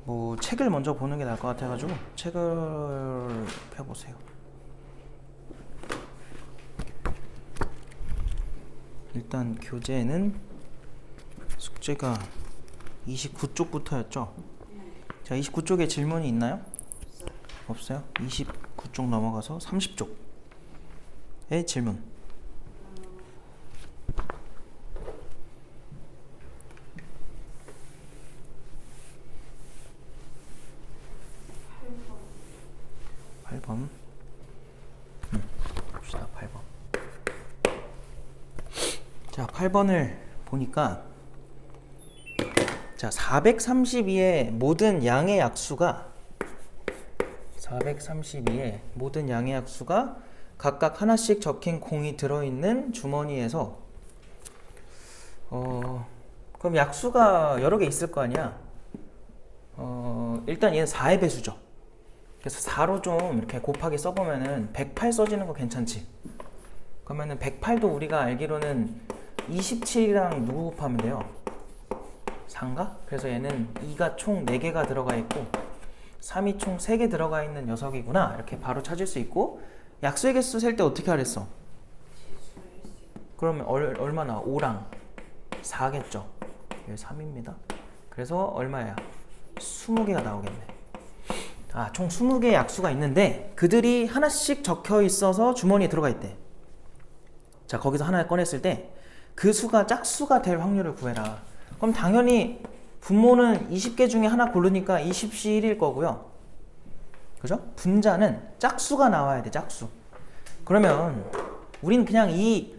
뭐 책을 먼저 보는 게 나을 것 같아가지고 책을 펴보세요. 일단 교재는 숙제가 29쪽부터였죠. 자, 29쪽에 질문이 있나요? 없어요? 29쪽 넘어가서 30쪽의 질문. 봅시다. 8번. 자, 8번을 보니까 자, 432의 모든 양의 약수가 432의 모든 양의 약수가 각각 하나씩 적힌 공이 들어있는 주머니에서 그럼 약수가 여러 개 있을 거 아니야. 일단 얘는 4의 배수죠. 그래서 4로 좀 이렇게 곱하기 써보면은 108 써지는 거 괜찮지? 그러면은 108도 우리가 알기로는 27이랑 누구 곱하면 돼요? 4인가? 그래서 얘는 2가 총 4개가 들어가 있고 3이 총 3개 들어가 있는 녀석이구나, 이렇게 바로 찾을 수 있고, 약수의 개수 셀 때 어떻게 하랬어? 그러면 얼마나? 5랑 4겠죠? 여기 3입니다. 그래서 얼마야? 20개가 나오겠네. 총 20개의 약수가 있는데 그들이 하나씩 적혀 있어서 주머니에 들어가 있대. 자, 거기서 하나 꺼냈을 때 그 수가 짝수가 될 확률을 구해라. 그럼 당연히 분모는 20개 중에 하나 고르니까 20시 1일 거고요. 그죠? 분자는 짝수가 나와야 돼, 짝수. 그러면 우린 그냥 이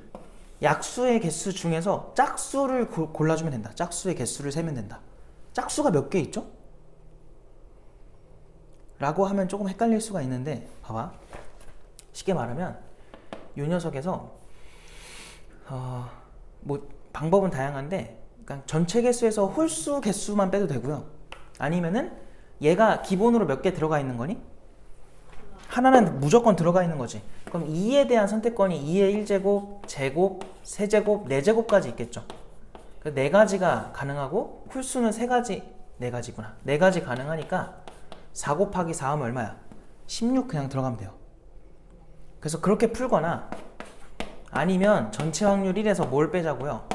약수의 개수 중에서 짝수를 골라주면 된다. 짝수의 개수를 세면 된다. 짝수가 몇 개 있죠? 라고 하면 조금 헷갈릴 수가 있는데, 봐봐. 쉽게 말하면 이 녀석에서 뭐 방법은 다양한데, 그러니까 전체 개수에서 홀수 개수만 빼도 되고요. 아니면은 얘가 기본으로 몇 개 들어가 있는 거니? 하나는 무조건 들어가 있는 거지. 그럼 2에 대한 선택권이 2의 1제곱, 제곱, 세제곱, 4제곱까지 있겠죠. 그 4가지가 가능하고 홀수는 3가지, 4가지구나. 4가지 가능하니까 4 곱하기 4 하면 얼마야? 16 그냥 들어가면 돼요. 그래서 그렇게 풀거나 아니면 전체 확률 1에서 뭘 빼자고요?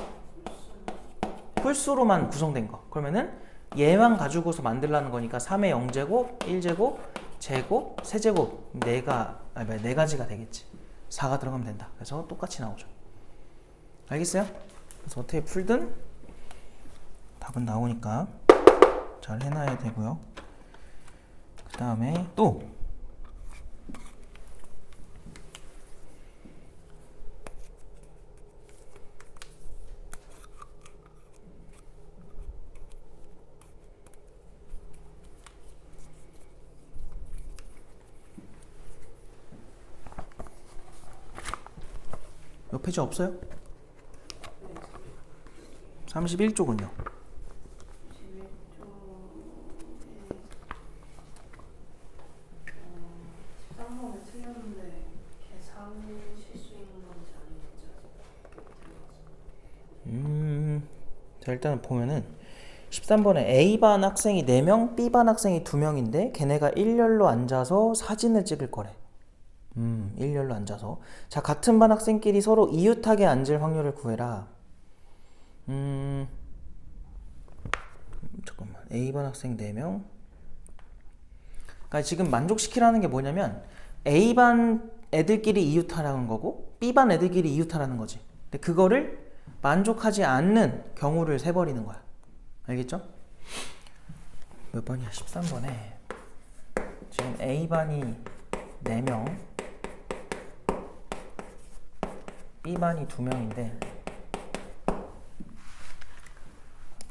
홀수로만 구성된 거. 그러면은 얘만 가지고서 만들라는 거니까 3의 0제곱, 1제곱, 제곱, 세제곱 4가지가 되겠지. 4가 들어가면 된다. 그래서 똑같이 나오죠. 알겠어요? 그래서 어떻게 풀든 답은 나오니까 잘 해놔야 되고요. 그 다음에 또 몇 페이지 없어요? 31쪽은요? 13번에 틀렸는데 계산 실수인 건지 아닌지. 자, 일단은 보면은 13번에 A반 학생이 4명, B반 학생이 2명인데 걔네가 일렬로 앉아서 사진을 찍을 거래. 일렬로 앉아서. 자, 같은 반 학생끼리 서로 이웃하게 앉을 확률을 구해라. 잠깐만. A반 학생 4명. 그러니까 지금 만족시키라는 게 뭐냐면 A반 애들끼리 이웃하라는 거고 B반 애들끼리 이웃하라는 거지. 근데 그거를 만족하지 않는 경우를 세버리는 거야. 알겠죠? 몇 번이야? 13번에 지금 A반이 4명, B반이 2명인데,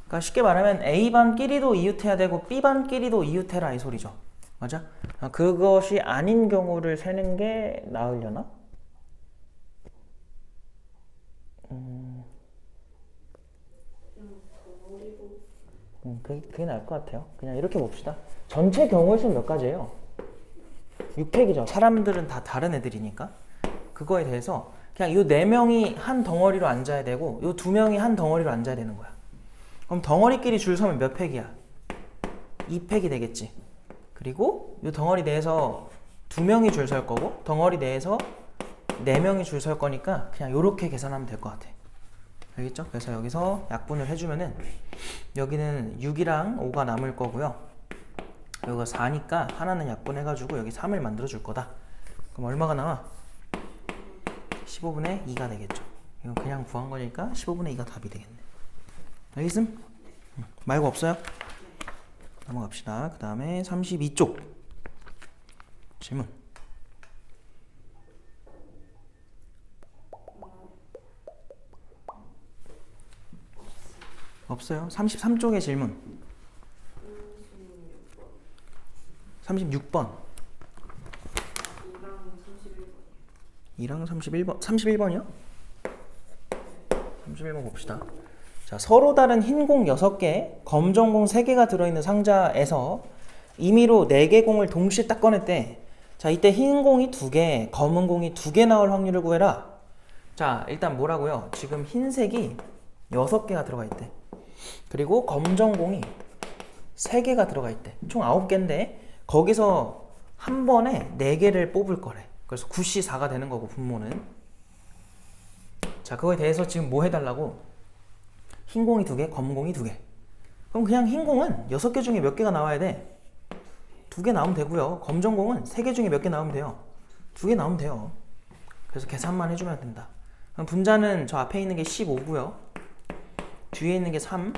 그러니까 쉽게 말하면 A반끼리도 이웃해야 되고 B반끼리도 이웃해라, 이 소리죠. 맞아? 그것이 아닌 경우를 세는 게 나으려나? 그게 나을 것 같아요. 그냥 이렇게 봅시다. 전체 경우의 수는 몇 가지예요? 6팩이죠. 사람들은 다 다른 애들이니까. 그거에 대해서 그냥 이 4명이 한 덩어리로 앉아야 되고 이 2명이 한 덩어리로 앉아야 되는 거야. 그럼 덩어리끼리 줄 서면 몇 팩이야? 2팩이 되겠지. 그리고 이 덩어리 내에서 2명이 줄 설 거고 덩어리 내에서 4명이 줄 설 거니까 그냥 이렇게 계산하면 될 것 같아. 알겠죠? 그래서 여기서 약분을 해주면은 여기는 6이랑 5가 남을 거고요. 여기가 4니까 하나는 약분해가지고 여기 3을 만들어 줄 거다. 그럼 얼마가 나와? 15분의 2가 되겠죠. 이건 그냥 구한 거니까 15분의 2가 답이 되겠네. 알겠음? 말고 없어요? 넘어갑시다. 그 다음에 32쪽 질문. 없어요. 33쪽의 질문. 36번. 2랑 31번. 31번이요? 31번 봅시다. 자, 서로 다른 흰 공 6개, 검정 공 3개가 들어있는 상자에서 임의로 4개 공을 동시에 딱 꺼냈대. 자, 이때 흰 공이 2개, 검은 공이 2개 나올 확률을 구해라. 자, 일단 뭐라고요? 지금 흰색이 6개가 들어가 있대. 그리고 검정 공이 3개가 들어가 있대. 총 9개인데 거기서 한 번에 4개를 뽑을 거래. 그래서 9C4가 되는 거고 분모는. 자, 그거에 대해서 지금 뭐 해달라고? 흰 공이 2개, 검은 공이 2개. 그럼 그냥 흰 공은 6개 중에 몇 개가 나와야 돼? 2개 나오면 되고요. 검정 공은 3개 중에 몇 개 나오면 돼요? 2개 나오면 돼요. 그래서 계산만 해주면 된다. 그럼 분자는 저 앞에 있는 게 15고요. 뒤에 있는 게 3.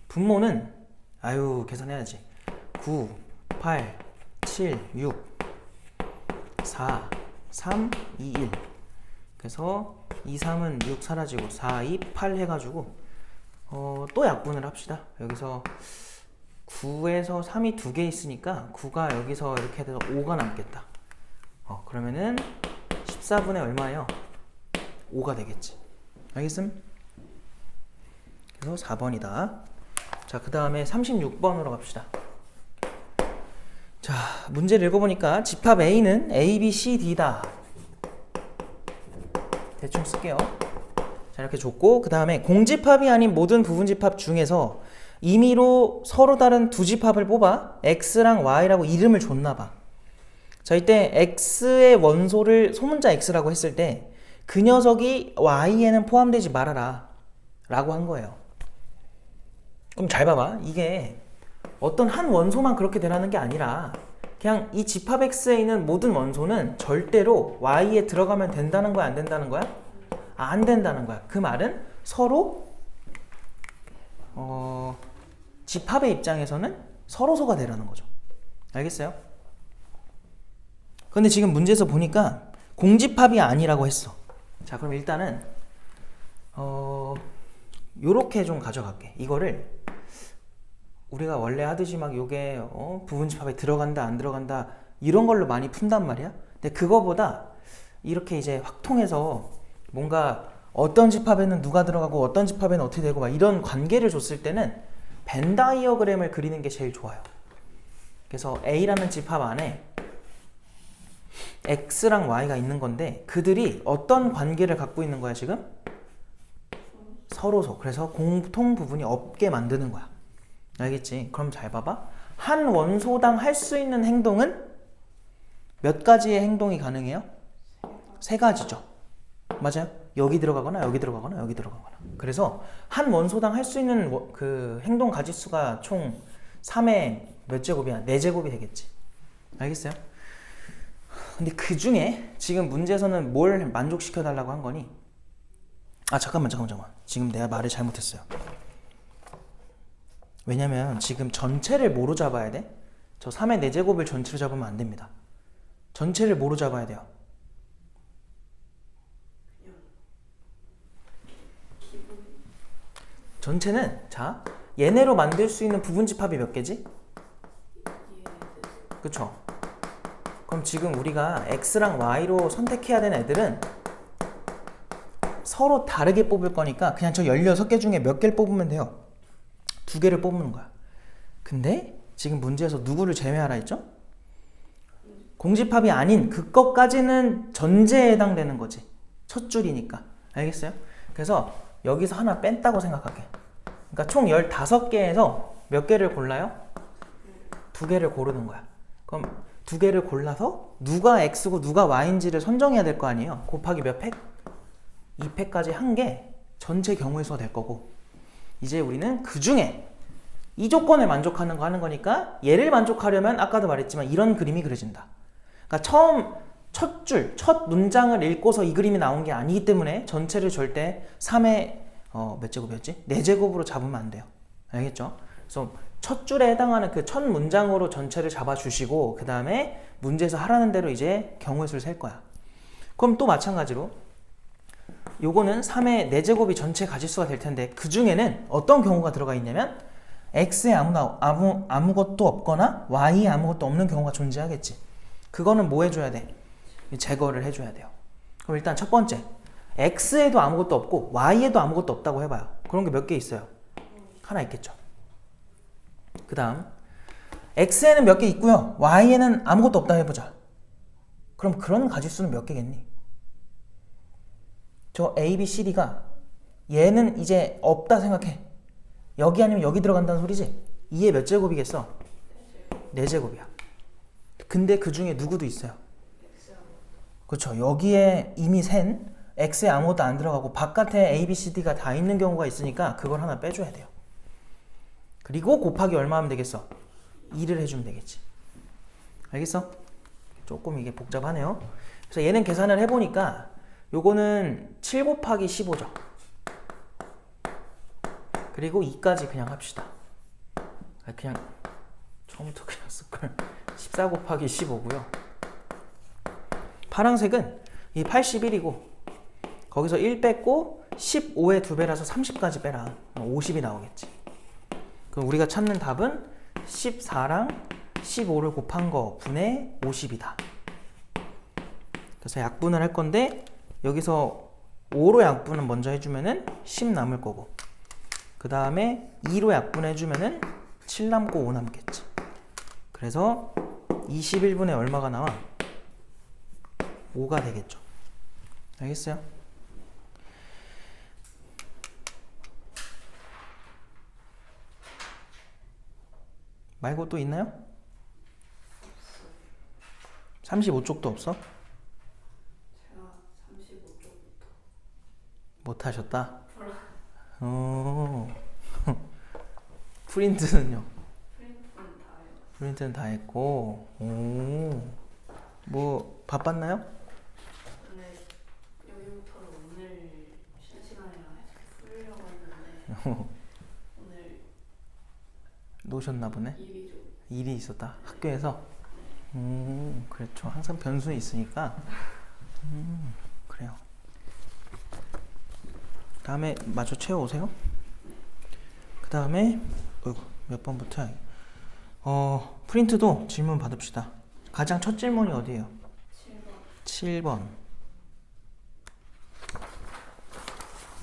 분모는 계산해야지. 9, 8, 7, 6, 4, 3, 2, 1. 그래서 2, 3은 6 사라지고 4, 2, 8 해가지고 또 약분을 합시다. 여기서 9에서 3이 2개 있으니까 9가 여기서 이렇게 돼서 5가 남겠다. 그러면은 14분의 얼마예요? 5가 되겠지. 알겠음? 그래서 4번이다. 자, 그 다음에 36번으로 갑시다. 자, 문제를 읽어보니까 집합 A는 A, B, C, D다. 대충 쓸게요. 자, 이렇게 줬고 그 다음에 공집합이 아닌 모든 부분집합 중에서 임의로 서로 다른 두 집합을 뽑아 X랑 Y라고 이름을 줬나봐. 자, 이때 X의 원소를 소문자 X라고 했을 때 그 녀석이 Y에는 포함되지 말아라 라고 한 거예요. 그럼 잘 봐봐. 이게 어떤 한 원소만 그렇게 되라는 게 아니라 그냥 이 집합 X에 있는 모든 원소는 절대로 Y에 들어가면 된다는 거야, 안 된다는 거야? 안 된다는 거야. 그 말은 서로 집합의 입장에서는 서로소가 되라는 거죠. 알겠어요? 근데 지금 문제에서 보니까 공집합이 아니라고 했어. 자, 그럼 일단은 요렇게 좀 가져갈게. 이거를 우리가 원래 하듯이 막 요게 부분집합에 들어간다 안 들어간다 이런 걸로 많이 푼단 말이야. 근데 그거보다 이렇게 이제 확통해서 뭔가 어떤 집합에는 누가 들어가고 어떤 집합에는 어떻게 되고 막 이런 관계를 줬을 때는 벤 다이어그램을 그리는 게 제일 좋아요. 그래서 A라는 집합 안에 X랑 Y가 있는 건데 그들이 어떤 관계를 갖고 있는 거야 지금? 서로소. 그래서 공통 부분이 없게 만드는 거야. 알겠지? 그럼 잘 봐봐. 한 원소당 할 수 있는 행동은 몇 가지의 행동이 가능해요? 3가지죠. 맞아요? 여기 들어가거나 여기 들어가거나 여기 들어가거나. 그래서 한 원소당 할 수 있는 그 행동 가지수가 총 3의 몇 제곱이야? 4제곱이 되겠지. 알겠어요? 근데 그 중에 지금 문제에서는 뭘 만족시켜 달라고 한 거니? 잠깐만. 지금 내가 말을 잘못했어요. 왜냐면 지금 전체를 뭐로 잡아야 돼? 저 3의 4제곱을 전체로 잡으면 안 됩니다. 전체를 뭐로 잡아야 돼요? 전체는 자 얘네로 만들 수 있는 부분집합이 몇 개지? 그쵸? 그럼 지금 우리가 X랑 Y로 선택해야 되는 애들은 서로 다르게 뽑을 거니까 그냥 저 16개 중에 몇 개를 뽑으면 돼요? 2개를 뽑는 거야. 근데 지금 문제에서 누구를 제외하라 했죠? 공집합이 아닌 그것까지는 전제에 해당되는 거지. 첫 줄이니까. 알겠어요? 그래서 여기서 하나 뺀다고 생각할게. 그러니까 총 15개에서 몇 개를 골라요? 두 개를 고르는 거야. 그럼 두 개를 골라서 누가 x고 누가 y인지를 선정해야 될 거 아니에요. 곱하기 몇 팩? 2팩까지 한 게 전체 경우의 수가 될 거고, 이제 우리는 그 중에 이 조건을 만족하는 거 하는 거니까 얘를 만족하려면 아까도 말했지만 이런 그림이 그려진다. 그러니까 처음 첫 줄, 첫 문장을 읽고서 이 그림이 나온 게 아니기 때문에 전체를 절대 3의 몇 제곱이었지? 4제곱으로 잡으면 안 돼요. 알겠죠? 그래서 첫 줄에 해당하는 그 첫 문장으로 전체를 잡아주시고 그 다음에 문제에서 하라는 대로 이제 경우의 수를 셀 거야. 그럼 또 마찬가지로 요거는 3의 4제곱이 전체 가짓수가 될 텐데 그 중에는 어떤 경우가 들어가 있냐면 x에 아무것도 없거나 y에 아무것도 없는 경우가 존재하겠지. 그거는 뭐 해줘야 돼? 제거를 해줘야 돼요. 그럼 일단 첫 번째, x에도 아무것도 없고 y에도 아무것도 없다고 해봐요. 그런 게 몇 개 있어요? 하나 있겠죠. 그 다음 x에는 몇 개 있고요, y에는 아무것도 없다 해보자. 그럼 그런 가짓수는 몇 개겠니? 저 a, b, c, d가 얘는 이제 없다 생각해. 여기 아니면 여기 들어간다는 소리지. 2의 몇 제곱이겠어? 4제곱이야. 근데 그 중에 누구도 있어요. 그렇죠. 여기에 이미 센 x에 아무것도 안 들어가고 바깥에 a, b, c, d가 다 있는 경우가 있으니까 그걸 하나 빼줘야 돼요. 그리고 곱하기 얼마 하면 되겠어? 2를 해주면 되겠지. 알겠어? 조금 이게 복잡하네요. 그래서 얘는 계산을 해보니까 요거는 7 곱하기 15죠. 그리고 2까지 그냥 합시다. 그냥 처음부터 그냥 쓸걸. 14 곱하기 15고요. 파란색은 이 81이고 거기서 1 뺐고 15의 2배라서 30까지 빼라. 50이 나오겠지. 그럼 우리가 찾는 답은 14랑 15를 곱한 거 분의 50이다. 그래서 약분을 할 건데 여기서 5로 약분은 먼저 해주면은 10 남을 거고, 그 다음에 2로 약분해주면은 7 남고 5 남겠지. 그래서 21분의 얼마가 나와? 5가 되겠죠. 알겠어요? 말고 또 있나요? 35쪽도 없어? 제가 35쪽부터 못하셨다? 프린트는요? 프린트는 다 했고, 뭐 바빴나요? 오늘 여기부터는 오늘 쉬는 시간이라 풀려고 했는데 오늘 놓으셨나 보네. 일이 좀 일이 있었다 학교에서. 그렇죠. 항상 변수는 있으니까. 그래요. 다음에 마저 채워 오세요. 그 다음에 몇 번부터? 프린트도 질문 받읍시다. 가장 첫 질문이 어디예요? 7번.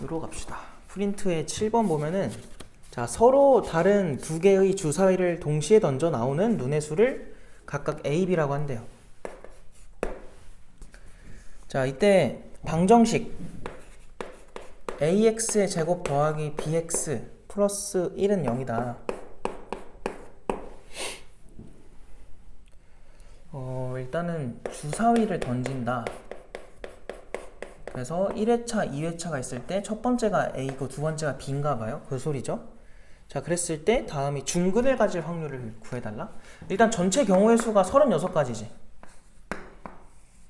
으로 갑시다. 프린트의 7번 보면은 자, 서로 다른 두 개의 주사위를 동시에 던져 나오는 눈의 수를 각각 A, B라고 한대요. 자, 이때 방정식 AX의 제곱 더하기 BX 플러스 1은 0이다. 일단은 주사위를 던진다. 그래서 1회차, 2회차가 있을 때 첫 번째가 A고 두 번째가 B인가 봐요. 그 소리죠. 자, 그랬을 때 다음이 중근을 가질 확률을 구해달라. 일단 전체 경우의 수가 36가지지.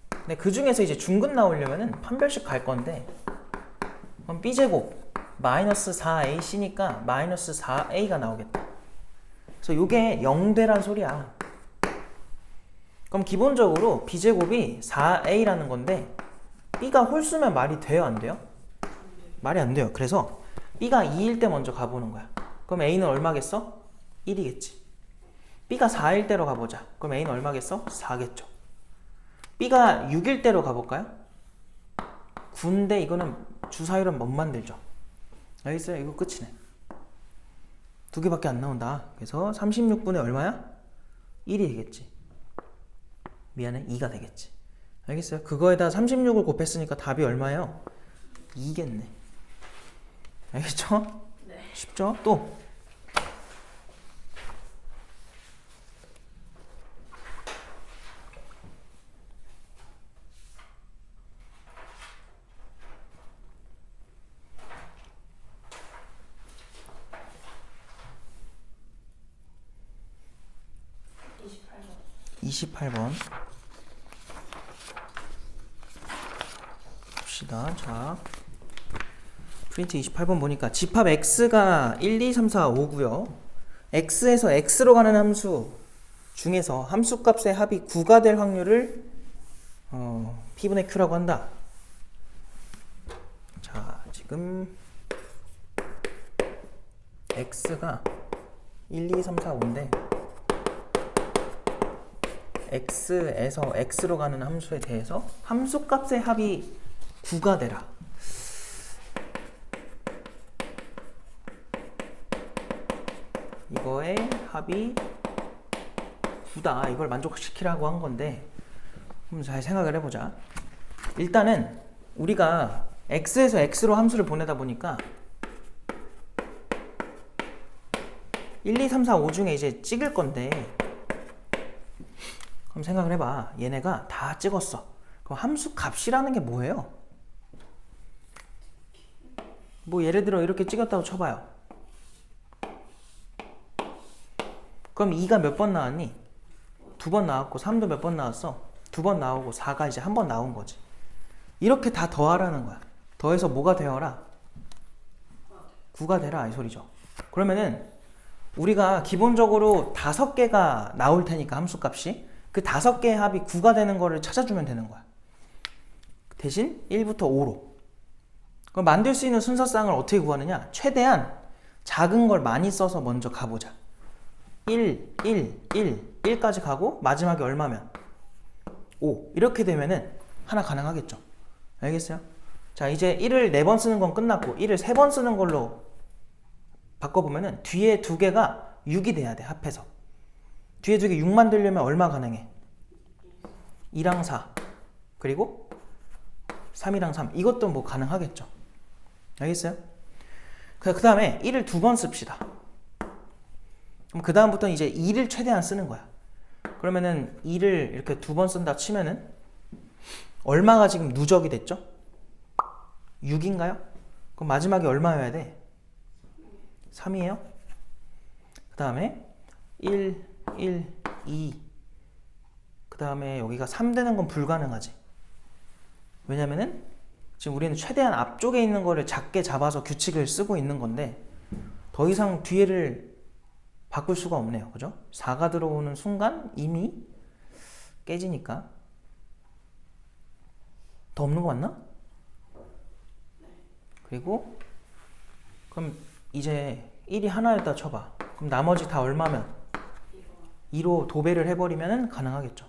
근데 그 중에서 이제 중근 나오려면은 판별식 갈 건데, 그럼 B제곱 마이너스 4AC니까 마이너스 4A가 나오겠다. 그래서 요게 0되란 소리야. 그럼 기본적으로 B제곱이 4A라는 건데 B가 홀수면 말이 돼요, 안 돼요? 말이 안 돼요. 그래서 B가 2일 때 먼저 가보는 거야. 그럼 A는 얼마겠어? 1이겠지. B가 4일 때로 가보자. 그럼 A는 얼마겠어? 4겠죠. B가 6일 때로 가볼까요? 9인데 이거는 주사위로 못 만들죠. 알겠어요? 이거 끝이네. 두 개밖에 안 나온다. 그래서 36분의 얼마야? 1이 되겠지. 미안해, 2가 되겠지. 알겠어요? 그거에다 36을 곱했으니까 답이 얼마예요? 2겠네. 알겠죠? 네. 쉽죠? 또 28번 봅시다. 자, 프린트 28번 보니까 집합 x가 1, 2, 3, 4, 5고요. x에서 x로 가는 함수 중에서 함수값의 합이 9가 될 확률을 p분의 q라고 한다. 자, 지금 x가 1, 2, 3, 4, 5인데 x에서 x로 가는 함수에 대해서 함수값의 합이 9가 되라. 이거의 합이 9다. 이걸 만족시키라고 한 건데 한번 잘 생각을 해보자. 일단은 우리가 x에서 x로 함수를 보내다 보니까 1, 2, 3, 4, 5 중에 이제 찍을 건데 그럼 생각을 해봐. 얘네가 다 찍었어. 그럼 함수 값이라는 게 뭐예요? 뭐 예를 들어 이렇게 찍었다고 쳐봐요. 그럼 2가 몇 번 나왔니? 2번 나왔고 3도 몇 번 나왔어? 2번 나오고 4가 이제 한 번 나온 거지. 이렇게 다 더하라는 거야. 더해서 뭐가 되어라? 9가 되라 이 소리죠. 그러면은 우리가 기본적으로 5개가 나올 테니까 함수값이 그 5개의 합이 9가 되는 거를 찾아주면 되는 거야. 대신 1부터 5로. 그럼 만들 수 있는 순서쌍을 어떻게 구하느냐? 최대한 작은 걸 많이 써서 먼저 가보자. 1, 1, 1, 1까지 가고 마지막에 얼마면? 5. 이렇게 되면은 하나 가능하겠죠. 알겠어요? 자, 이제 1을 4번 쓰는 건 끝났고 1을 3번 쓰는 걸로 바꿔보면은 뒤에 2개가 6이 돼야 돼. 합해서. 뒤에 2개 6 만들려면 얼마 가능해? 2랑 4 그리고 3이랑 3 이것도 뭐 가능하겠죠. 알겠어요? 그 다음에 1을 2번 씁시다. 그럼 그 다음부터는 이제 2를 최대한 쓰는 거야. 그러면은 2를 이렇게 2번 쓴다 치면은 얼마가 지금 누적이 됐죠? 6인가요? 그럼 마지막에 얼마여야 돼? 3이에요? 그 다음에 1, 1, 2 그 다음에 여기가 3 되는 건 불가능하지. 왜냐면은 지금 우리는 최대한 앞쪽에 있는 거를 작게 잡아서 규칙을 쓰고 있는 건데 더 이상 뒤에를 바꿀 수가 없네요. 그죠? 4가 들어오는 순간 이미 깨지니까. 더 없는 거 맞나? 그리고 그럼 이제 1이 하나였다 쳐봐. 그럼 나머지 다 얼마면? 2로 도배를 해버리면 가능하겠죠.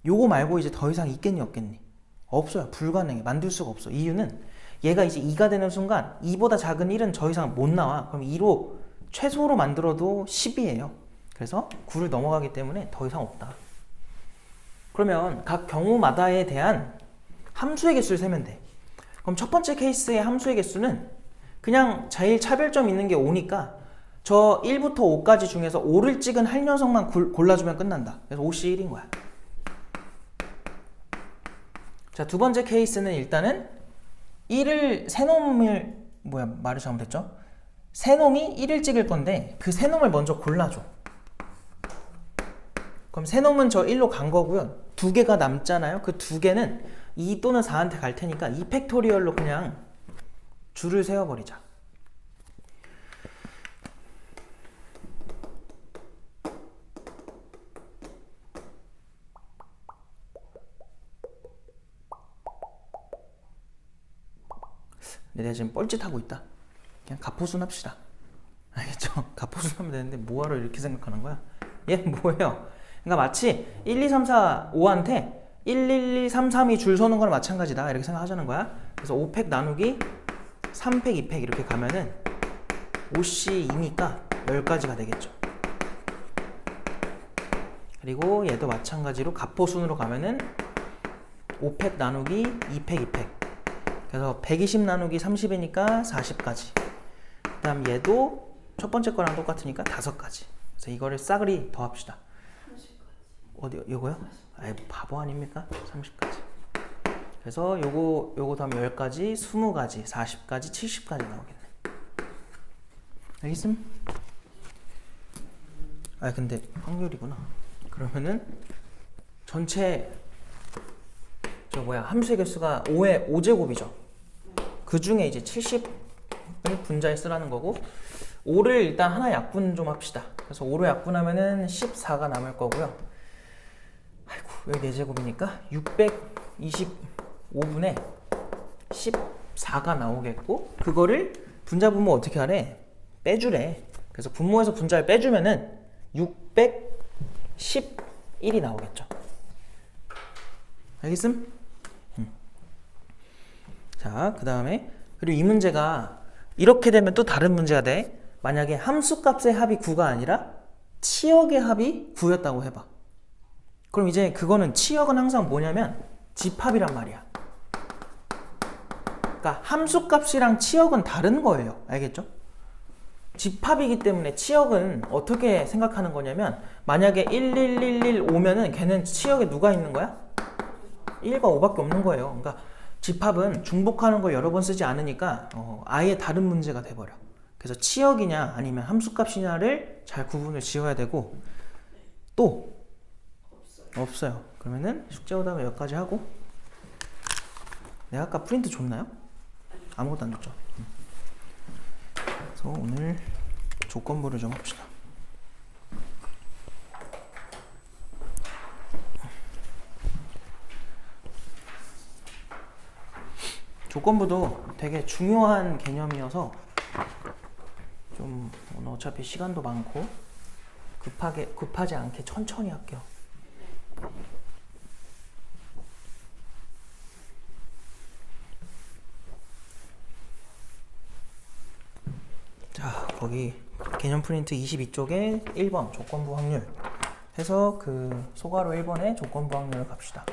요거 말고 이제 더 이상 있겠니 없겠니? 없어요. 불가능해. 만들 수가 없어. 이유는 얘가 이제 2가 되는 순간 2보다 작은 1은 더 이상 못 나와. 그럼 2로 최소로 만들어도 10이에요. 그래서 9를 넘어가기 때문에 더 이상 없다. 그러면 각 경우마다에 대한 함수의 개수를 세면 돼. 그럼 첫 번째 케이스의 함수의 개수는 그냥 제일 차별점 있는 게 5니까 저 1부터 5까지 중에서 5를 찍은 할 녀석만 골라주면 끝난다. 그래서 5씨 1인 거야. 자, 두 번째 케이스는 일단은 1을 세놈을 말을 잘못했죠? 세놈이 1을 찍을 건데 그 세놈을 먼저 골라줘. 그럼 세놈은 저 1로 간 거고요. 2개가 남잖아요. 그 2개는 2 또는 4한테 갈 테니까 2 팩토리얼로 그냥 줄을 세워버리자. 내가 지금 뻘짓하고 있다. 그냥 가포순 합시다. 알겠죠? 가포순 하면 되는데 뭐하러 이렇게 생각하는 거야? 얘 뭐예요? 그러니까 마치 1, 2, 3, 4, 5한테 1, 1, 2, 3, 3이 줄 서는 거랑 마찬가지다. 이렇게 생각하자는 거야. 그래서 5팩 나누기 3팩, 2팩 이렇게 가면은 5C2니까 10가지가 되겠죠. 그리고 얘도 마찬가지로 가포순으로 가면은 5팩 나누기 2팩, 2팩. 그래서 120 나누기 30이니까 40가지. 그 다음 얘도 첫 번째 거랑 똑같으니까 5가지. 그래서 이거를 싸그리 더합시다. 30가지. 어디, 요거요? 아이, 바보 아닙니까? 30가지. 그래서 요거 다음 10가지, 20가지, 40가지, 70가지 나오겠네. 알겠음? 아, 근데 확률이구나. 그러면은 전체 함수의 개수가 5제곱이죠. 그 중에 이제 70을 분자에 쓰라는 거고 5를 일단 하나 약분 좀 합시다. 그래서 5로 약분하면은 14가 남을 거고요. 아이고 여기 4제곱이니까 625분의 14가 나오겠고 그거를 분자 분모 어떻게 하래? 빼주래. 그래서 분모에서 분자를 빼주면은 611이 나오겠죠. 알겠음? 자, 그 다음에 그리고 이 문제가 이렇게 되면 또 다른 문제가 돼. 만약에 함수값의 합이 9가 아니라 치역의 합이 9였다고 해봐. 그럼 이제 그거는 치역은 항상 뭐냐면 집합이란 말이야. 그러니까 함수값이랑 치역은 다른 거예요. 알겠죠? 집합이기 때문에 치역은 어떻게 생각하는 거냐면 만약에 1111 오면은 걔는 치역에 누가 있는 거야? 1과 5밖에 없는 거예요. 그러니까 집합은 중복하는 걸 여러 번 쓰지 않으니까 아예 다른 문제가 돼버려. 그래서 치역이냐 아니면 함수값이냐를 잘 구분을 지어야 되고 또 없어요. 그러면은 숙제 오다가 여기까지 하고 내가 아까 프린트 줬나요? 아무것도 안 줬죠. 그래서 오늘 조건부를 좀 합시다. 조건부도 되게 중요한 개념이어서 좀 오늘 어차피 시간도 많고 급하지 않게 천천히 할게요. 자, 거기 개념 프린트 22쪽에 1번 조건부 확률 해서 그 소괄호 1번에 조건부 확률을 갑시다.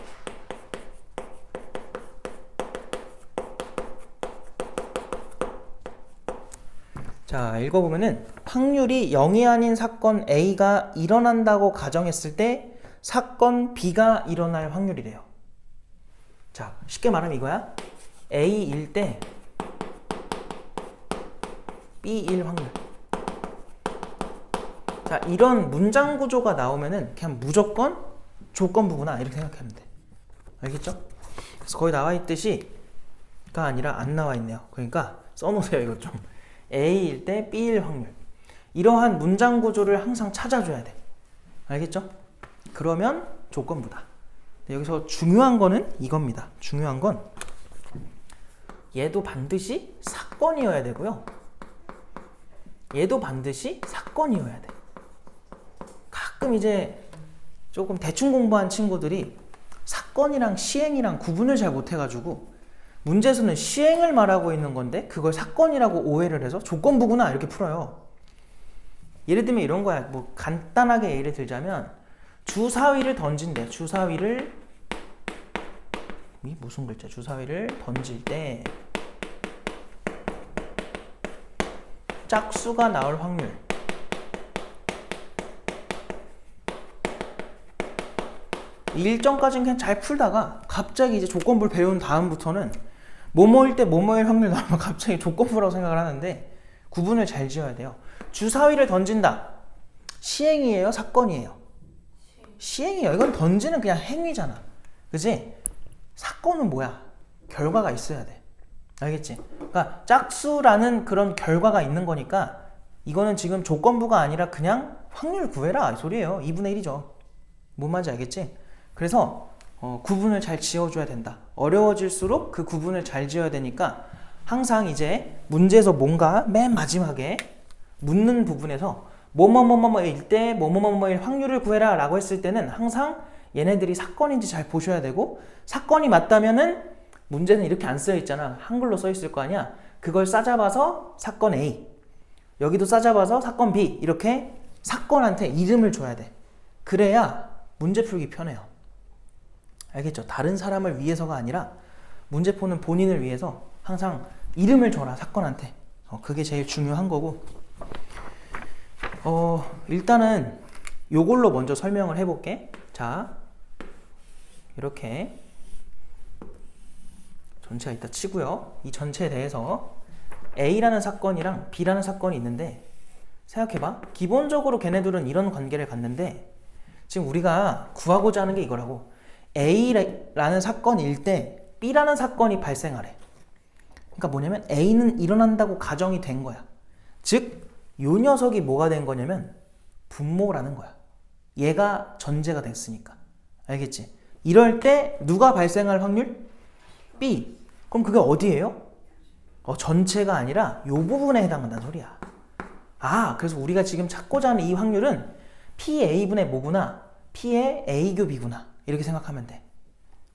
자, 읽어보면은 확률이 0이 아닌 사건 A가 일어난다고 가정했을 때 사건 B가 일어날 확률이래요. 자, 쉽게 말하면 이거야. A일 때 B일 확률. 자, 이런 문장 구조가 나오면은 그냥 무조건 조건부구나 이렇게 생각하면 돼. 알겠죠? 그래서 거기 나와 있듯이가 아니라 안 나와 있네요. 그러니까 써놓으세요. 이거 좀. A일 때 B일 확률. 이러한 문장 구조를 항상 찾아줘야 돼. 알겠죠? 그러면 조건부다. 여기서 중요한 거는 이겁니다. 중요한 건 얘도 반드시 사건이어야 되고요. 얘도 반드시 사건이어야 돼. 가끔 이제 조금 대충 공부한 친구들이 사건이랑 시행이랑 구분을 잘 못해가지고 문제에서는 시행을 말하고 있는 건데 그걸 사건이라고 오해를 해서 조건부구나 이렇게 풀어요. 예를 들면 이런 거야. 뭐 간단하게 예를 들자면 주사위를 던진대. 주사위를 이 무슨 글자? 주사위를 던질 때 짝수가 나올 확률. 일정까지는 그냥 잘 풀다가 갑자기 이제 조건부를 배운 다음부터는 뭐뭐일 때 뭐뭐일 확률 나오면 갑자기 조건부라고 생각을 하는데 구분을 잘 지어야 돼요. 주사위를 던진다. 시행이에요? 사건이에요? 시행이에요. 이건 던지는 그냥 행위잖아. 그지? 사건은 뭐야? 결과가 있어야 돼. 알겠지? 그러니까 짝수라는 그런 결과가 있는 거니까 이거는 지금 조건부가 아니라 그냥 확률 구해라 이 소리예요. 2분의 1이죠. 뭔 말인지 알겠지? 그래서 구분을 잘 지어줘야 된다. 어려워질수록 그 구분을 잘 지어야 되니까 항상 이제 문제에서 뭔가 맨 마지막에 묻는 부분에서 뭐뭐뭐뭐일 때 뭐뭐뭐뭐일 확률을 구해라 라고 했을 때는 항상 얘네들이 사건인지 잘 보셔야 되고 사건이 맞다면은 문제는 이렇게 안 쓰여 있잖아. 한글로 써 있을 거 아니야. 그걸 싸잡아서 사건 A, 여기도 싸잡아서 사건 B 이렇게 사건한테 이름을 줘야 돼. 그래야 문제 풀기 편해요. 알겠죠? 다른 사람을 위해서가 아니라 문제 푸는 본인을 위해서 항상 이름을 줘라 사건한테. 그게 제일 중요한 거고 일단은 요걸로 먼저 설명을 해볼게. 자, 이렇게 전체가 있다 치고요. 이 전체에 대해서 A라는 사건이랑 B라는 사건이 있는데 생각해봐. 기본적으로 걔네들은 이런 관계를 갖는데 지금 우리가 구하고자 하는 게 이거라고. A라는 사건일 때 B라는 사건이 발생하래. 그러니까 뭐냐면 A는 일어난다고 가정이 된 거야. 즉, 요 녀석이 뭐가 된 거냐면 분모라는 거야. 얘가 전제가 됐으니까. 알겠지? 이럴 때 누가 발생할 확률? B. 그럼 그게 어디예요? 전체가 아니라 요 부분에 해당한다는 소리야. 그래서 우리가 지금 찾고자 하는 이 확률은 PA분의 뭐구나? P의 A교비구나. 이렇게 생각하면 돼.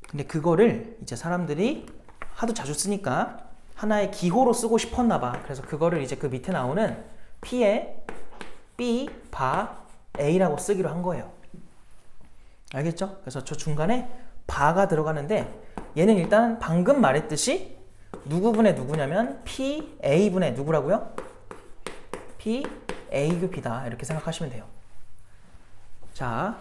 근데 그거를 이제 사람들이 하도 자주 쓰니까 하나의 기호로 쓰고 싶었나 봐. 그래서 그거를 이제 그 밑에 나오는 P의 B, 바, A라고 쓰기로 한 거예요. 알겠죠? 그래서 저 중간에 바가 들어가는데 얘는 일단 방금 말했듯이 누구분의 누구냐면 P, A분의 누구라고요? P, A교 B다. 이렇게 생각하시면 돼요. 자,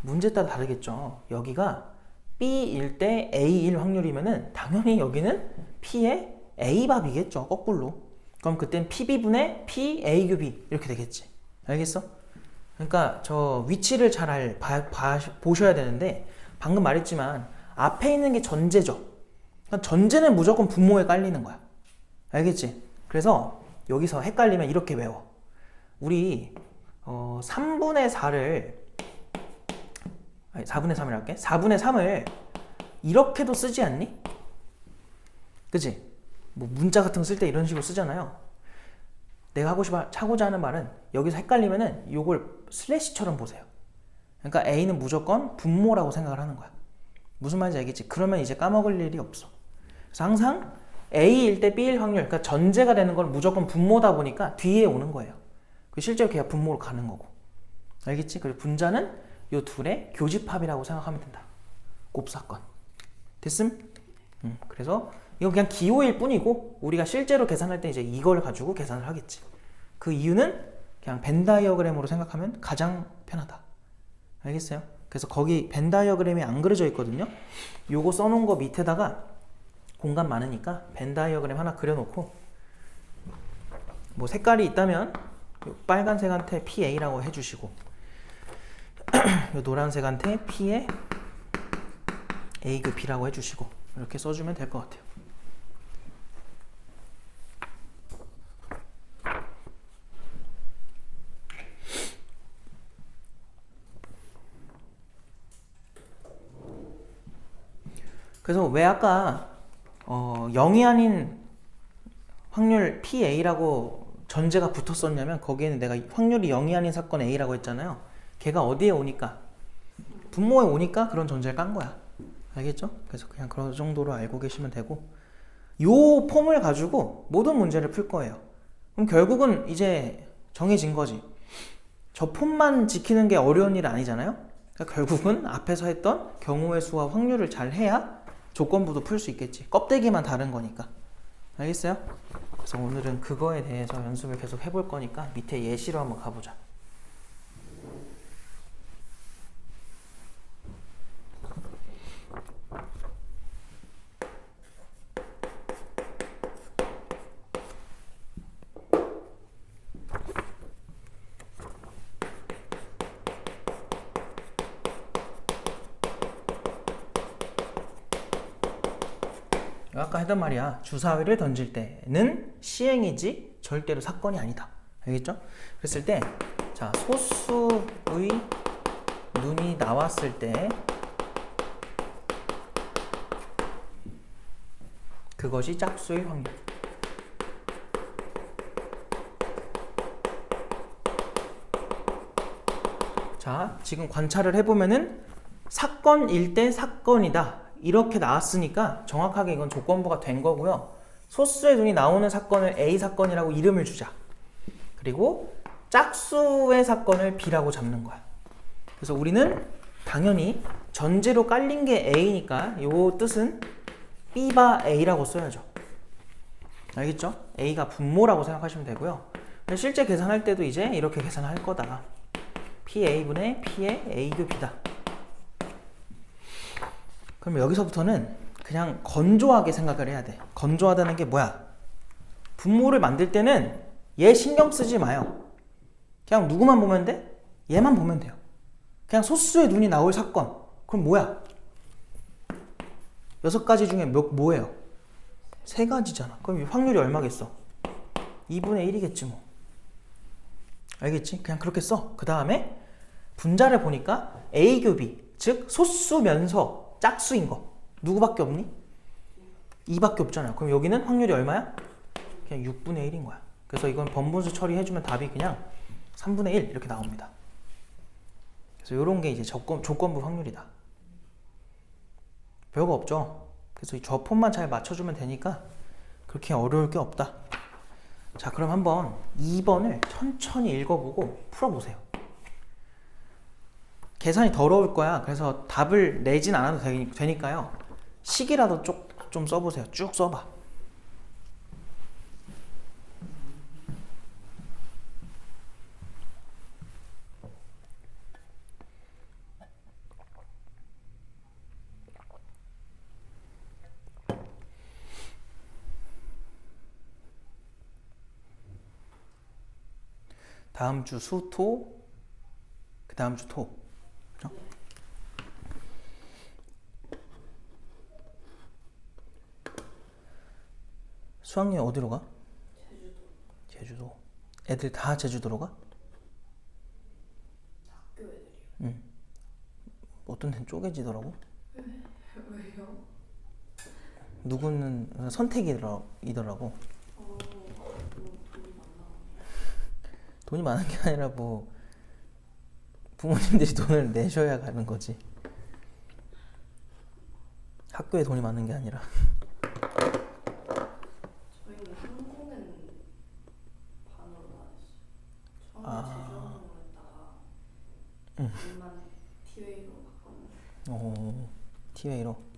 문제 따라 다르겠죠. 여기가 B일 때 A일 확률이면은 당연히 여기는 P의 A밥이겠죠. 거꾸로. 그럼 그땐 PB분의 P, A교 B 이렇게 되겠지. 알겠어? 그러니까 저 위치를 잘 보셔야 되는데 방금 말했지만 앞에 있는 게 전제죠. 그러니까 전제는 무조건 분모에 깔리는 거야. 알겠지? 그래서 여기서 헷갈리면 이렇게 외워. 우리 3분의 4를 4분의 3이라 할게. 4분의 3을 이렇게도 쓰지 않니? 그치? 뭐 문자 같은 거 쓸 때 이런 식으로 쓰잖아요. 내가 하고자 하는 말은 여기서 헷갈리면은 요걸 슬래시처럼 보세요. 그러니까 A는 무조건 분모라고 생각을 하는 거야. 무슨 말인지 알겠지? 그러면 이제 까먹을 일이 없어. 그래서 항상 A일 때 B일 확률, 그러니까 전제가 되는 건 무조건 분모다 보니까 뒤에 오는 거예요. 실제로 걔가 분모로 가는 거고. 알겠지? 그리고 분자는 요 둘의 교집합이라고 생각하면 된다. 곱사건. 됐음? 그래서 이건 그냥 기호일 뿐이고 우리가 실제로 계산할 때 이제 이걸 가지고 계산을 하겠지. 그 이유는 그냥 벤 다이어그램으로 생각하면 가장 편하다. 알겠어요? 그래서 거기 벤 다이어그램이 안 그려져 있거든요. 요거 써놓은 거 밑에다가 공간 많으니까 벤 다이어그램 하나 그려놓고 뭐 색깔이 있다면 빨간색한테 PA라고 해주시고 요 노란색한테 P의 A급 B라고 해주시고 이렇게 써주면 될 것 같아요. 그래서 왜 아까 0이 아닌 확률 PA라고 전제가 붙었었냐면 거기에는 내가 확률이 0이 아닌 사건 A라고 했잖아요. 걔가 어디에 오니까? 분모에 오니까 그런 전제를 깐 거야. 알겠죠? 그래서 그냥 그런 정도로 알고 계시면 되고 요 폼을 가지고 모든 문제를 풀 거예요. 그럼 결국은 이제 정해진 거지. 저 폼만 지키는 게 어려운 일 아니잖아요? 그러니까 결국은 앞에서 했던 경우의 수와 확률을 잘 해야 조건부도 풀 수 있겠지. 껍데기만 다른 거니까. 알겠어요? 그래서 오늘은 그거에 대해서 연습을 계속 해볼 거니까 밑에 예시로 한번 가보자. 아까 했던 말이야. 주사위를 던질 때는 시행이지 절대로 사건이 아니다. 알겠죠? 그랬을 때 자, 소수의 눈이 나왔을 때 그것이 짝수일 확률. 자, 지금 관찰을 해보면은 사건일 때 사건이다. 이렇게 나왔으니까 정확하게 이건 조건부가 된 거고요. 소수의 눈이 나오는 사건을 A 사건이라고 이름을 주자. 그리고 짝수의 사건을 B라고 잡는 거야. 그래서 우리는 당연히 전제로 깔린 게 A니까 요 뜻은 B바 A라고 써야죠. 알겠죠? A가 분모라고 생각하시면 되고요. 실제 계산할 때도 이제 이렇게 계산할 거다. PA분의 P의 A교 B다. 그럼 여기서부터는 그냥 건조하게 생각을 해야 돼. 건조하다는 게 뭐야? 분모를 만들 때는 얘 신경 쓰지 마요. 그냥 누구만 보면 돼? 얘만 보면 돼요. 그냥 소수의 눈이 나올 사건. 그럼 뭐야? 6가지 중에 뭐예요? 3가지잖아. 그럼 확률이 얼마겠어? 2분의 1이겠지 뭐. 알겠지? 그냥 그렇게 써. 그 다음에 분자를 보니까 A 곱이, 즉 소수면서 짝수인 거 누구밖에 없니? 2밖에 없잖아. 그럼 여기는 확률이 얼마야? 그냥 6분의 1인 거야. 그래서 이건 번분수 처리해주면 답이 그냥 3분의 1 이렇게 나옵니다. 그래서 이런 게 이제 조건부 확률이다. 별거 없죠. 그래서 이 저폼만 잘 맞춰주면 되니까 그렇게 어려울 게 없다. 자, 그럼 한번 2번을 천천히 읽어보고 풀어보세요. 계산이 더러울 거야. 그래서 답을 내진 않아도 되니까요. 식이라도 좀 써보세요. 쭉 써봐. 다음 주 수, 토, 그 다음 주 토. 그죠? 수학여행 어디로 가? 제주도. 애들 다 제주도로 가? 학교 애들이요. 응. 어떤 데는 쪼개지더라고. 왜요? 누구는 선택이더라고. 너무 돈이 많나? 돈이 많은 게 아니라 뭐 부모님들이 돈을 내셔야 가는 거지. 학교에 돈이 많은 게 아니라. 저희는 항공은 반으로 나눴어요. 처음에 아. 제주항공으로 했다가 응. 반만 티웨이로 바꿨는데 티웨이로.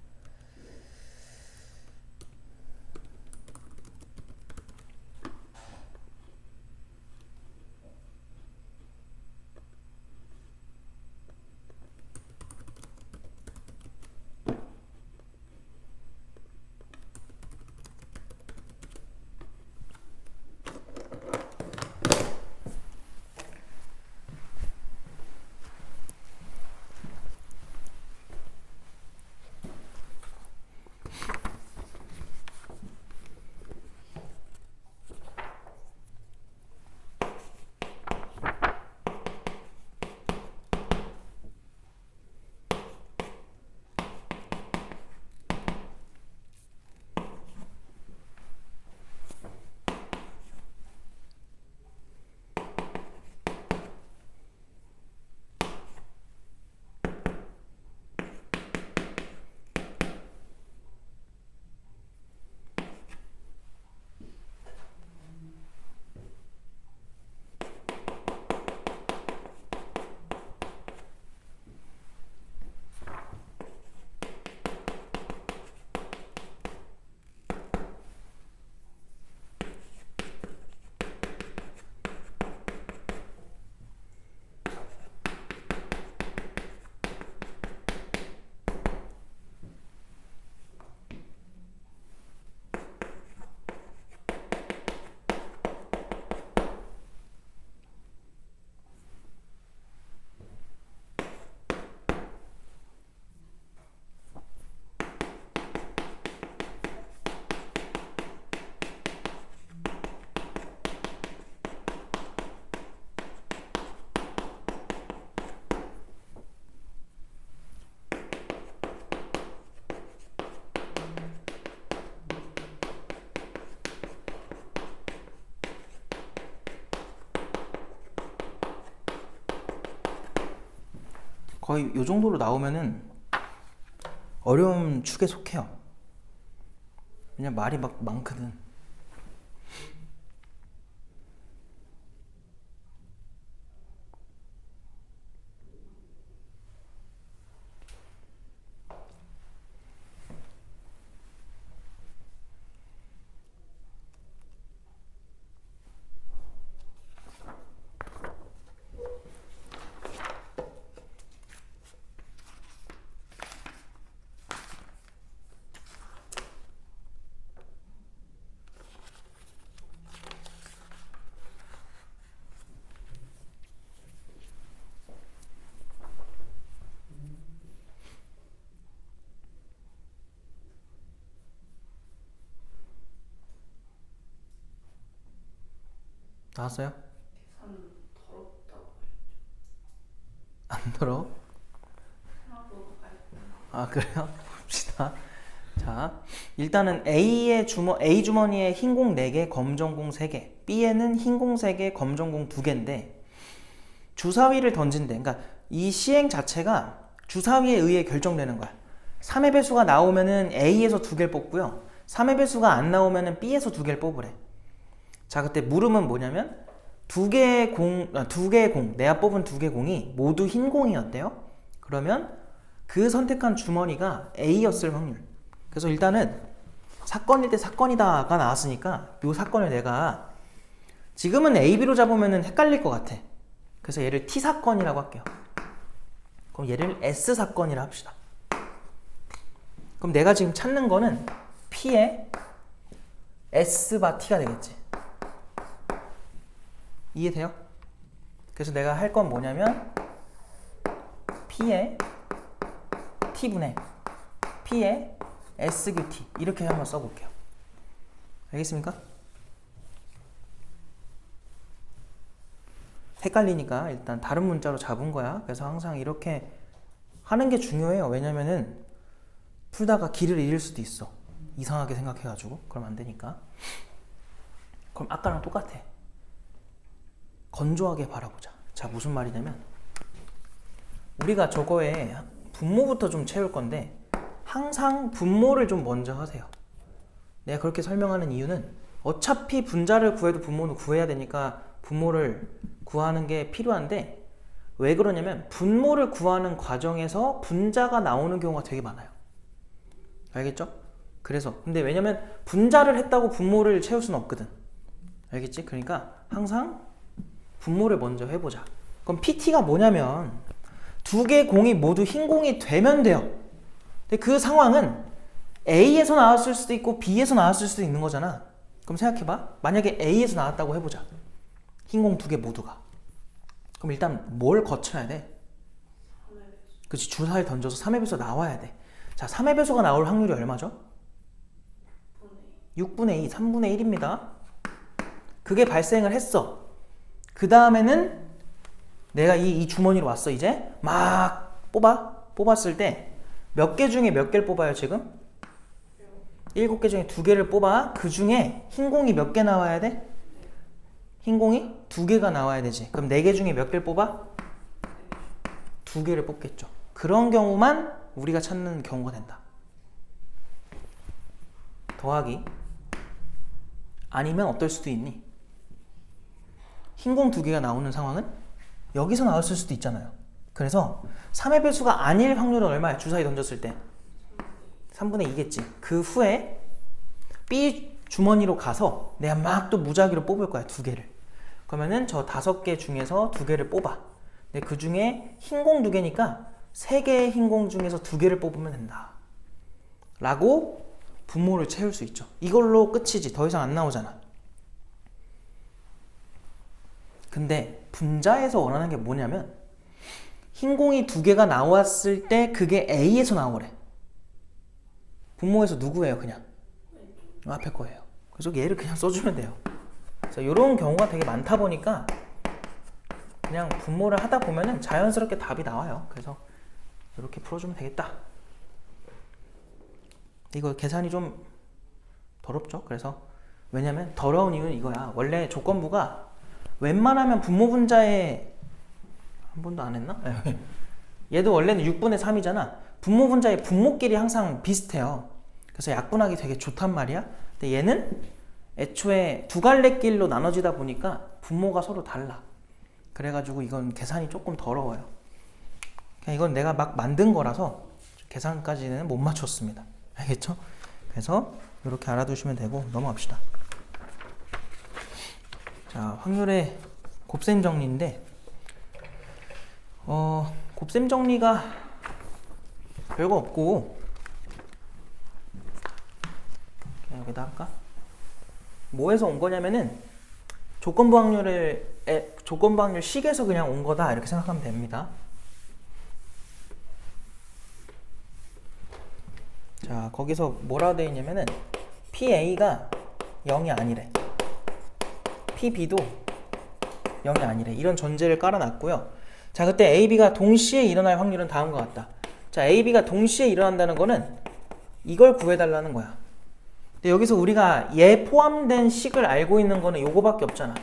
거의 요 정도로 나오면은 어려움 축에 속해요. 그냥 말이 막 많거든. 나왔어요? 계산 더럽다고 안 들어? 생각보다 깔끔. 아 그래요? 봅시다. 자 일단은 A 주머니에 흰 공 4개, 검정 공 3개, B에는 흰 공 3개, 검정 공 2개인데 주사위를 던진대. 그러니까 이 시행 자체가 주사위에 의해 결정되는 거야. 3의 배수가 나오면은 A에서 2개를 뽑고요. 3의 배수가 안 나오면은 B에서 2개를 뽑으래. 자 그때 물음은 뭐냐면 두 개의 공, 내가 뽑은 2개 공이 모두 흰 공이었대요. 그러면 그 선택한 주머니가 A였을 확률. 그래서 일단은 사건일 때 사건이다가 나왔으니까 이 사건을 내가 지금은 A, B로 잡으면 헷갈릴 것 같아. 그래서 얘를 T 사건이라고 할게요. 그럼 얘를 S 사건이라 합시다. 그럼 내가 지금 찾는 거는 P의 S바 T가 되겠지. 이해돼요? 그래서 내가 할 건 뭐냐면 P의 T분의 P의 SQT 이렇게 한번 써볼게요. 알겠습니까? 헷갈리니까 일단 다른 문자로 잡은 거야. 그래서 항상 이렇게 하는 게 중요해요. 왜냐면은 풀다가 길을 잃을 수도 있어. 이상하게 생각해가지고. 그럼 안 되니까. 그럼 아까랑 똑같아. 건조하게 바라보자. 자, 무슨 말이냐면 우리가 저거에 분모부터 좀 채울 건데 항상 분모를 좀 먼저 하세요. 내가 그렇게 설명하는 이유는 어차피 분자를 구해도 분모는 구해야 되니까 분모를 구하는 게 필요한데 왜 그러냐면 분모를 구하는 과정에서 분자가 나오는 경우가 되게 많아요. 알겠죠? 그래서 근데 왜냐면 분자를 했다고 분모를 채울 수는 없거든. 알겠지? 그러니까 항상 분모를 먼저 해보자. 그럼 PT가 뭐냐면 두 개의 공이 모두 흰 공이 되면 돼요. 근데 그 상황은 A에서 나왔을 수도 있고 B에서 나왔을 수도 있는 거잖아. 그럼 생각해봐. 만약에 A에서 나왔다고 해보자. 흰 공 2개 모두가. 그럼 일단 뭘 거쳐야 돼? 그치, 주사를 던져서 3의 배수 나와야 돼. 자, 3의 배수가 나올 확률이 얼마죠? 6분의 2, 3분의 1입니다. 그게 발생을 했어. 그 다음에는 내가 이 주머니로 왔어. 이제 막 뽑았을 때 몇 개 중에 몇 개를 뽑아요 지금? 7개 중에 2개를 뽑아. 그 중에 흰 공이 몇 개 나와야 돼? 흰 공이 2개가 나와야 되지. 그럼 4개 중에 몇 개를 뽑아? 2개를 뽑겠죠. 그런 경우만 우리가 찾는 경우가 된다. 더하기 아니면 어떨 수도 있니? 흰 공 2개가 나오는 상황은 여기서 나왔을 수도 있잖아요. 그래서 3의 배수가 아닐 확률은 얼마야? 주사위 던졌을 때 3분의 2겠지. 그 후에 B 주머니로 가서 내가 막 또 무작위로 뽑을 거야. 2개를. 그러면은 저 5개 중에서 2개를 뽑아. 근데 그 중에 흰 공 2개니까 3개의 흰 공 중에서 2개를 뽑으면 된다 라고 분모를 채울 수 있죠. 이걸로 끝이지. 더 이상 안 나오잖아. 근데 분자에서 원하는 게 뭐냐면 흰 공이 2개가 나왔을 때 그게 A에서 나오래. 분모에서 누구예요? 그냥 앞에 거예요. 그래서 얘를 그냥 써주면 돼요. 그래서 이런 경우가 되게 많다 보니까 그냥 분모를 하다 보면은 자연스럽게 답이 나와요. 그래서 이렇게 풀어주면 되겠다. 이거 계산이 좀 더럽죠? 그래서 왜냐면 더러운 이유는 이거야. 원래 조건부가 웬만하면 분모 분자에 한 번도 안 했나? 얘도 원래는 6분의 3이잖아. 분모 분자의 분모끼리 항상 비슷해요. 그래서 약분하기 되게 좋단 말이야. 근데 얘는 애초에 두 갈래 길로 나눠지다 보니까 분모가 서로 달라. 그래가지고 이건 계산이 조금 더러워요. 그냥 이건 내가 막 만든 거라서 계산까지는 못 맞췄습니다. 알겠죠? 그래서 이렇게 알아두시면 되고 넘어갑시다. 자, 확률의 곱셈 정리인데 곱셈 정리가 별거 없고 그냥 여기다 할까? 뭐에서 온 거냐면은 조건부 확률 식에서 그냥 온 거다 이렇게 생각하면 됩니다. 자, 거기서 뭐라고 되어 있냐면은 PA가 0이 아니래. PB도 0이 아니래. 이런 전제를 깔아놨고요. 자, 그때 A, B가 동시에 일어날 확률은 다음과 같다. 자, A, B가 동시에 일어난다는 거는 이걸 구해달라는 거야. 근데 여기서 우리가 얘 포함된 식을 알고 있는 거는 요거밖에 없잖아.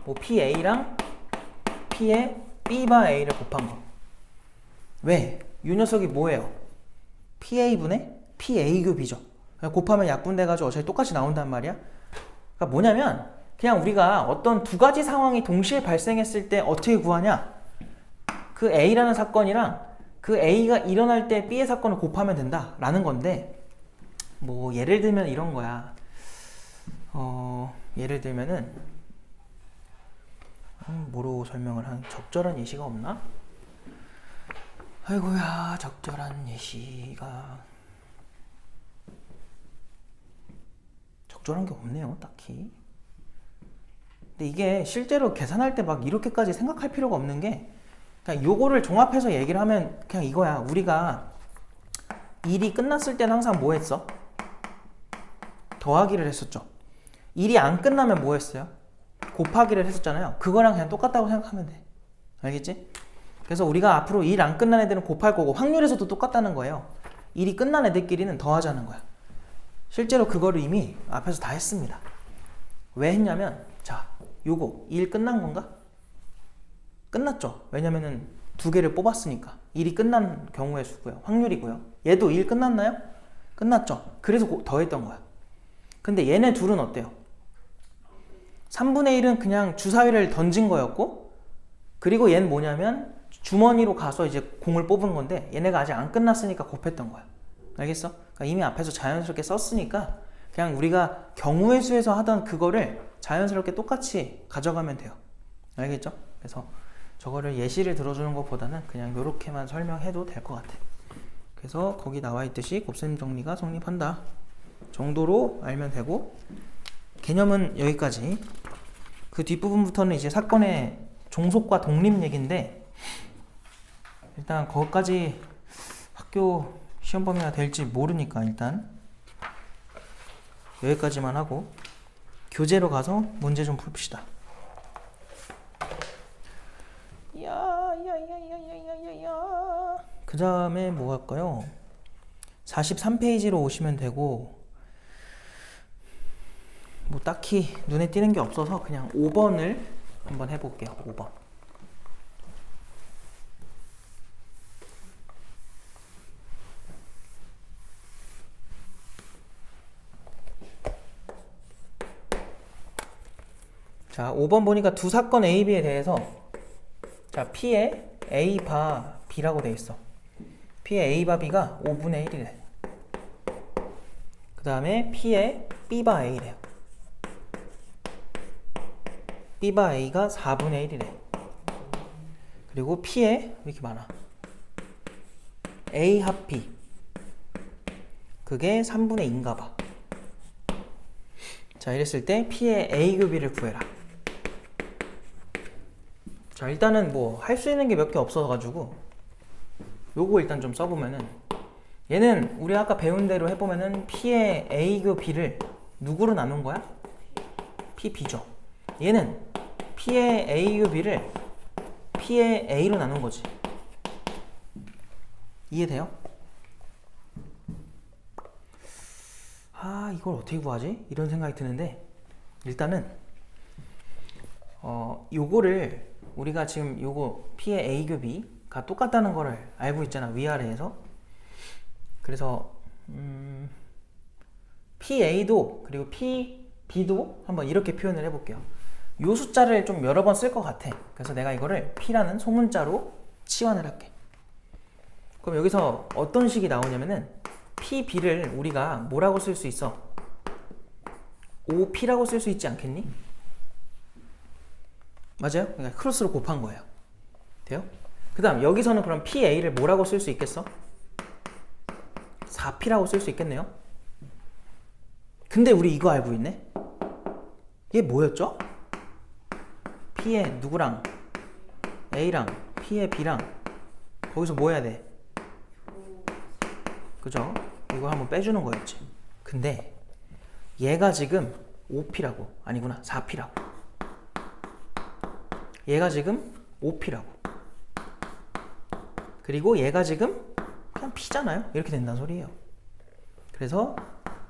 뭐 PA랑 P에 B바 A를 곱한 거. 왜? 이 녀석이 뭐예요? PA분의 PA교B죠. 곱하면 약분돼가지고 어차피 똑같이 나온단 말이야. 그러니까 뭐냐면 그냥 우리가 어떤 두 가지 상황이 동시에 발생했을 때 어떻게 구하냐? 그 A라는 사건이랑 그 A가 일어날 때 B의 사건을 곱하면 된다라는 건데, 뭐 예를 들면 이런 거야. 예를 들면은 뭐로 설명을 한 적절한 예시가 없나? 아이고야, 적절한 예시가 적절한 게 없네요, 딱히. 근데 이게 실제로 계산할 때 막 이렇게까지 생각할 필요가 없는 게, 그냥 요거를 종합해서 얘기를 하면 그냥 이거야. 우리가 일이 끝났을 때는 항상 뭐 했어? 더하기를 했었죠. 일이 안 끝나면 뭐 했어요? 곱하기를 했었잖아요. 그거랑 그냥 똑같다고 생각하면 돼. 알겠지? 그래서 우리가 앞으로 일 안 끝난 애들은 곱할 거고, 확률에서도 똑같다는 거예요. 일이 끝난 애들끼리는 더하자는 거야. 실제로 그거를 이미 앞에서 다 했습니다. 왜 했냐면, 자, 요거 일 끝난 건가? 끝났죠. 왜냐면은 두 개를 뽑았으니까. 일이 끝난 경우의 수고요. 확률이고요. 얘도 일 끝났나요? 끝났죠. 그래서 더했던 거야. 근데 얘네 둘은 어때요? 3분의 1은 그냥 주사위를 던진 거였고, 그리고 얘는 뭐냐면 주머니로 가서 이제 공을 뽑은 건데, 얘네가 아직 안 끝났으니까 곱했던 거야. 알겠어? 그러니까 이미 앞에서 자연스럽게 썼으니까 그냥 우리가 경우의 수에서 하던 그거를 자연스럽게 똑같이 가져가면 돼요. 알겠죠? 그래서 저거를 예시를 들어주는 것보다는 그냥 이렇게만 설명해도 될 것 같아. 그래서 거기 나와 있듯이 곱셈 정리가 성립한다 정도로 알면 되고, 개념은 여기까지. 그 뒷부분부터는 이제 사건의 종속과 독립 얘기인데, 일단 거기까지 학교 시험 범위가 될지 모르니까 일단 여기까지만 하고 교재로 가서 문제 좀 풉시다. 그 다음에 뭐 할까요? 43페이지로 오시면 되고, 뭐 딱히 눈에 띄는 게 없어서 그냥 5번을 한번 해볼게요. 5번. 자, 5번 보니까 두 사건 A, B에 대해서, 자, P에 A 바 B라고 돼 있어. P에 A 바 B가 5분의 1이래. 그 다음에 P에 B 바 A래요. B 바 A가 4분의 1이래. 그리고 P에 왜 이렇게 많아? A 합 B. 그게 3분의 2인가 봐. 자, 이랬을 때 P의 A 교비를 구해라. 자, 일단은 뭐 할 수 있는 게 몇 개 없어가지고 요거 일단 좀 써보면은, 얘는 우리 아까 배운 대로 해보면은 P의 A교 B를 누구로 나눈 거야? P, B죠. 얘는 P의 A교 B를 P의 A로 나눈 거지. 이해돼요? 아, 이걸 어떻게 구하지? 이런 생각이 드는데, 일단은 요거를 우리가 지금 요거 P의 A교 B가 똑같다는 거를 알고 있잖아, 위아래에서. 그래서 PA도 그리고 PB도 한번 이렇게 표현을 해볼게요. 요 숫자를 좀 여러 번 쓸 것 같아. 그래서 내가 이거를 P라는 소문자로 치환을 할게. 그럼 여기서 어떤 식이 나오냐면은, PB를 우리가 뭐라고 쓸 수 있어? OP라고 쓸 수 있지 않겠니? 맞아요? 그러니까 크로스로 곱한 거예요. 돼요? 그 다음 여기서는 그럼 PA를 뭐라고 쓸 수 있겠어? 4P라고 쓸 수 있겠네요. 근데 우리 이거 알고 있네? 얘 뭐였죠? P에 누구랑? A랑 P에 B랑 거기서 뭐 해야 돼? 그죠? 이거 한번 빼주는 거였지. 근데 얘가 지금 5P라고, 아니구나, 4P라고. 얘가 지금 5P라고. 그리고 얘가 지금 그냥 P잖아요. 이렇게 된다는 소리예요. 그래서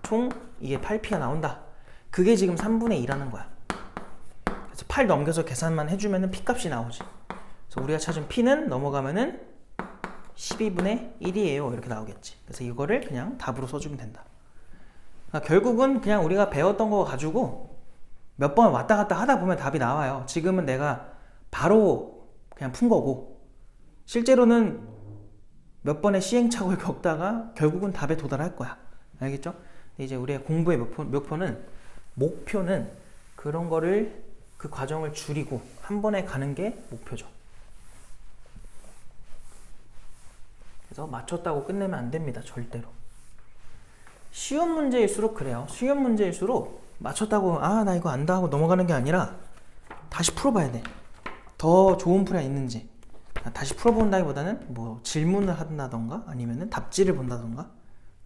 총 이게 8P가 나온다. 그게 지금 3분의 2라는 거야. 그래서 8 넘겨서 계산만 해주면 P 값이 나오지. 그래서 우리가 찾은 P는 넘어가면은 12분의 1이에요. 이렇게 나오겠지. 그래서 이거를 그냥 답으로 써주면 된다. 그러니까 결국은 그냥 우리가 배웠던 거 가지고 몇 번 왔다 갔다 하다 보면 답이 나와요. 지금은 내가 바로 그냥 푼 거고, 실제로는 몇 번의 시행착오를 겪다가 결국은 답에 도달할 거야. 알겠죠? 이제 우리의 공부의 목표는 그런 거를, 그 과정을 줄이고 한 번에 가는 게 목표죠. 그래서 맞췄다고 끝내면 안 됩니다. 절대로. 쉬운 문제일수록 그래요. 쉬운 문제일수록 맞췄다고 나 이거 안다 하고 넘어가는 게 아니라 다시 풀어봐야 돼. 더 좋은 풀이가 있는지 다시 풀어본다기보다는 뭐 질문을 한다던가 아니면은 답지를 본다던가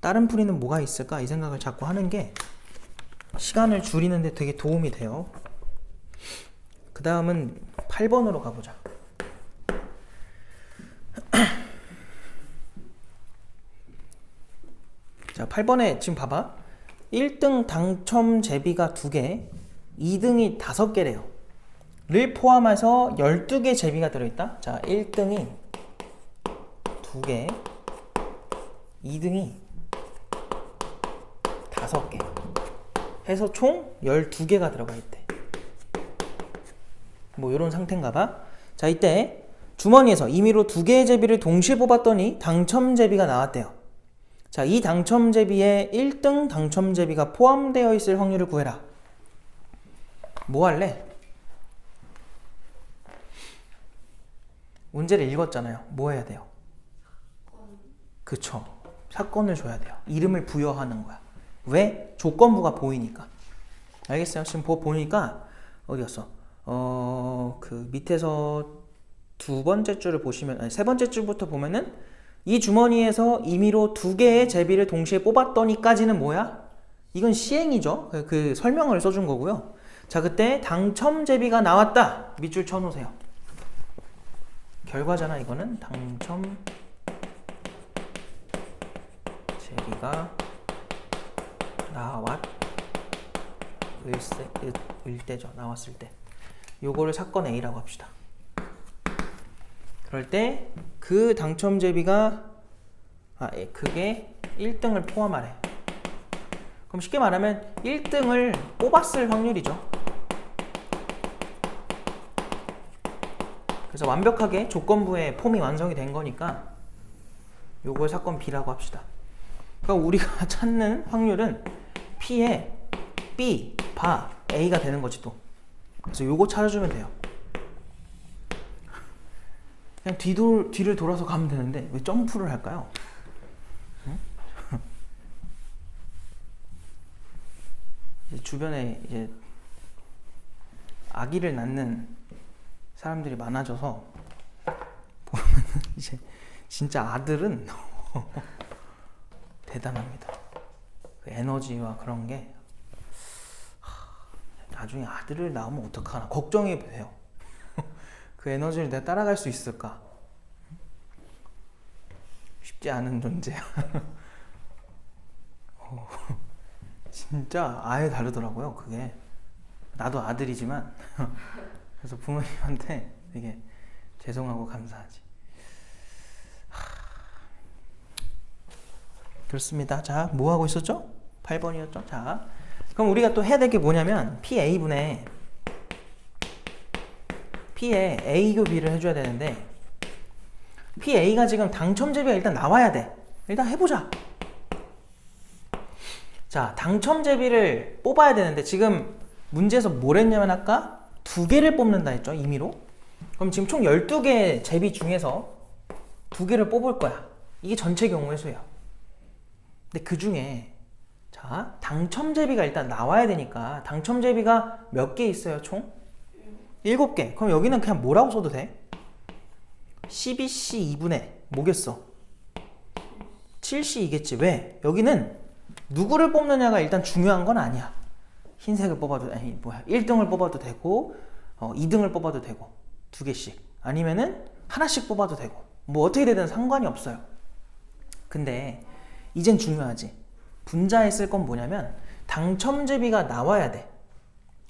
다른 풀이는 뭐가 있을까 이 생각을 자꾸 하는 게 시간을 줄이는데 되게 도움이 돼요. 그 다음은 8번으로 가보자. 자, 8번에 지금 봐봐. 1등 당첨 제비가 2개, 2등이 5개래요. 를 포함해서 12개 제비가 들어있다. 자, 1등이 2개, 2등이 5개 해서 총 12개가 들어가 있대. 뭐 이런 상태인가 봐. 자, 이때 주머니에서 임의로 2개의 제비를 동시에 뽑았더니 당첨 제비가 나왔대요. 자, 이 당첨 제비에 1등 당첨 제비가 포함되어 있을 확률을 구해라. 뭐 할래? 문제를 읽었잖아요. 뭐 해야 돼요? 그쵸. 사건을 줘야 돼요. 이름을 부여하는 거야. 왜? 조건부가 보이니까. 알겠어요? 지금 보니까 어디 갔어? 그 밑에서 두 번째 줄을 보시면, 아니, 세 번째 줄부터 보면은 이 주머니에서 임의로 2개의 제비를 동시에 뽑았더니까지는 뭐야? 이건 시행이죠. 그 설명을 써준 거고요. 자, 그때 당첨 제비가 나왔다. 밑줄 쳐놓으세요. 결과잖아. 이거는 당첨 제비가 나왔을 때죠. 나왔을 때. 요거를 사건 A라고 합시다. 그럴 때 그 당첨 제비가 그게 1등을 포함하래. 그럼 쉽게 말하면 1등을 뽑았을 확률이죠. 그래서 완벽하게 조건부의 폼이 완성이 된 거니까 요걸 사건 B라고 합시다. 그러니까 우리가 찾는 확률은 P에 B, 바, A가 되는 거지 또. 그래서 요거 찾아주면 돼요. 그냥 뒤를 돌아서 가면 되는데 왜 점프를 할까요? 응? 이제 주변에 이제 아기를 낳는 사람들이 많아져서 보면 이제 진짜 아들은 대단합니다. 그 에너지와 그런 게 나중에 아들을 낳으면 어떡하나 걱정이 돼요. 그 에너지를 내가 따라갈 수 있을까? 쉽지 않은 존재야. 진짜 아예 다르더라고요. 그게 나도 아들이지만 그래서 부모님한테 되게 죄송하고 감사하지. 그렇습니다. 자, 뭐 하고 있었죠? 8번이었죠? 자, 그럼 우리가 또 해야 될 게 뭐냐면 PA분의 P에 A 교비를 해줘야 되는데 PA가 지금 당첨 제비가 일단 나와야 돼. 일단 해보자. 자, 당첨 제비를 뽑아야 되는데 지금 문제에서 뭘 했냐면 아까 2개를 뽑는다 했죠. 임의로. 그럼 지금 총 12개 제비 중에서 2개를 뽑을 거야. 이게 전체 경우의 수예요. 근데 그 중에 자, 당첨 제비가 일단 나와야 되니까 당첨 제비가 몇 개 있어요, 총? 7개. 그럼 여기는 그냥 뭐라고 써도 돼? 12C 2분의 뭐겠어? 7C이겠지. 왜? 여기는 누구를 뽑느냐가 일단 중요한 건 아니야. 흰색을 뽑아도, 1등을 뽑아도 되고 2등을 뽑아도 되고 두 개씩 아니면은 하나씩 뽑아도 되고 뭐 어떻게 되든 상관이 없어요. 근데 이젠 중요하지. 분자에 쓸 건 뭐냐면 당첨제비가 나와야 돼.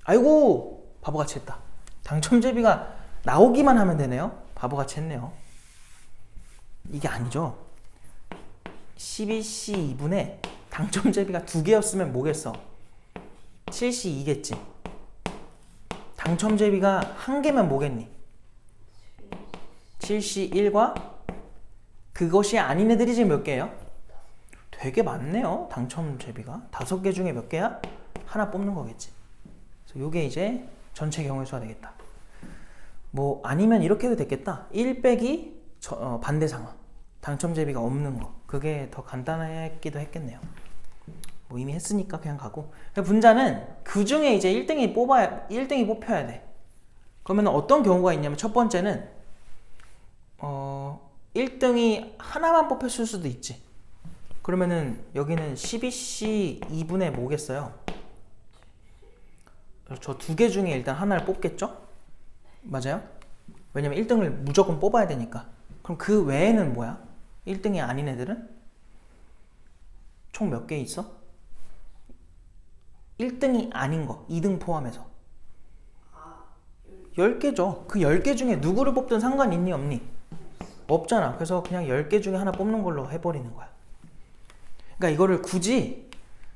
아이고 바보같이 했다. 당첨제비가 나오기만 하면 되네요. 바보같이 했네요. 이게 아니죠. 12C 2분의 당첨제비가 두 개였으면 뭐겠어? 7C 2겠지. 당첨제비가 한 개면 뭐겠니? 7C 1과 그것이 아닌 애들이 지금 몇 개예요? 되게 많네요. 당첨제비가 5개 중에 몇 개야? 하나 뽑는 거겠지. 그래서 요게 이제 전체 경우의 수가 되겠다. 뭐 아니면 이렇게 해도 됐겠다. 1 빼기 반대 상황. 당첨제비가 없는 거. 그게 더 간단했기도 했겠네요. 뭐 이미 했으니까 그냥 가고. 분자는 그 중에 이제 1등이 뽑혀야 돼. 그러면 어떤 경우가 있냐면 첫 번째는 1등이 하나만 뽑혔을 수도 있지. 그러면은 여기는 12C 2분의 뭐겠어요? 저 두 개 중에 일단 하나를 뽑겠죠? 맞아요? 왜냐면 1등을 무조건 뽑아야 되니까. 그럼 그 외에는 뭐야? 1등이 아닌 애들은? 총 몇 개 있어? 1등이 아닌 거 2등 포함해서 10개죠. 그 10개 중에 누구를 뽑든 상관 있니 없니? 없잖아. 그래서 그냥 10개 중에 하나 뽑는 걸로 해버리는 거야. 그러니까 이거를 굳이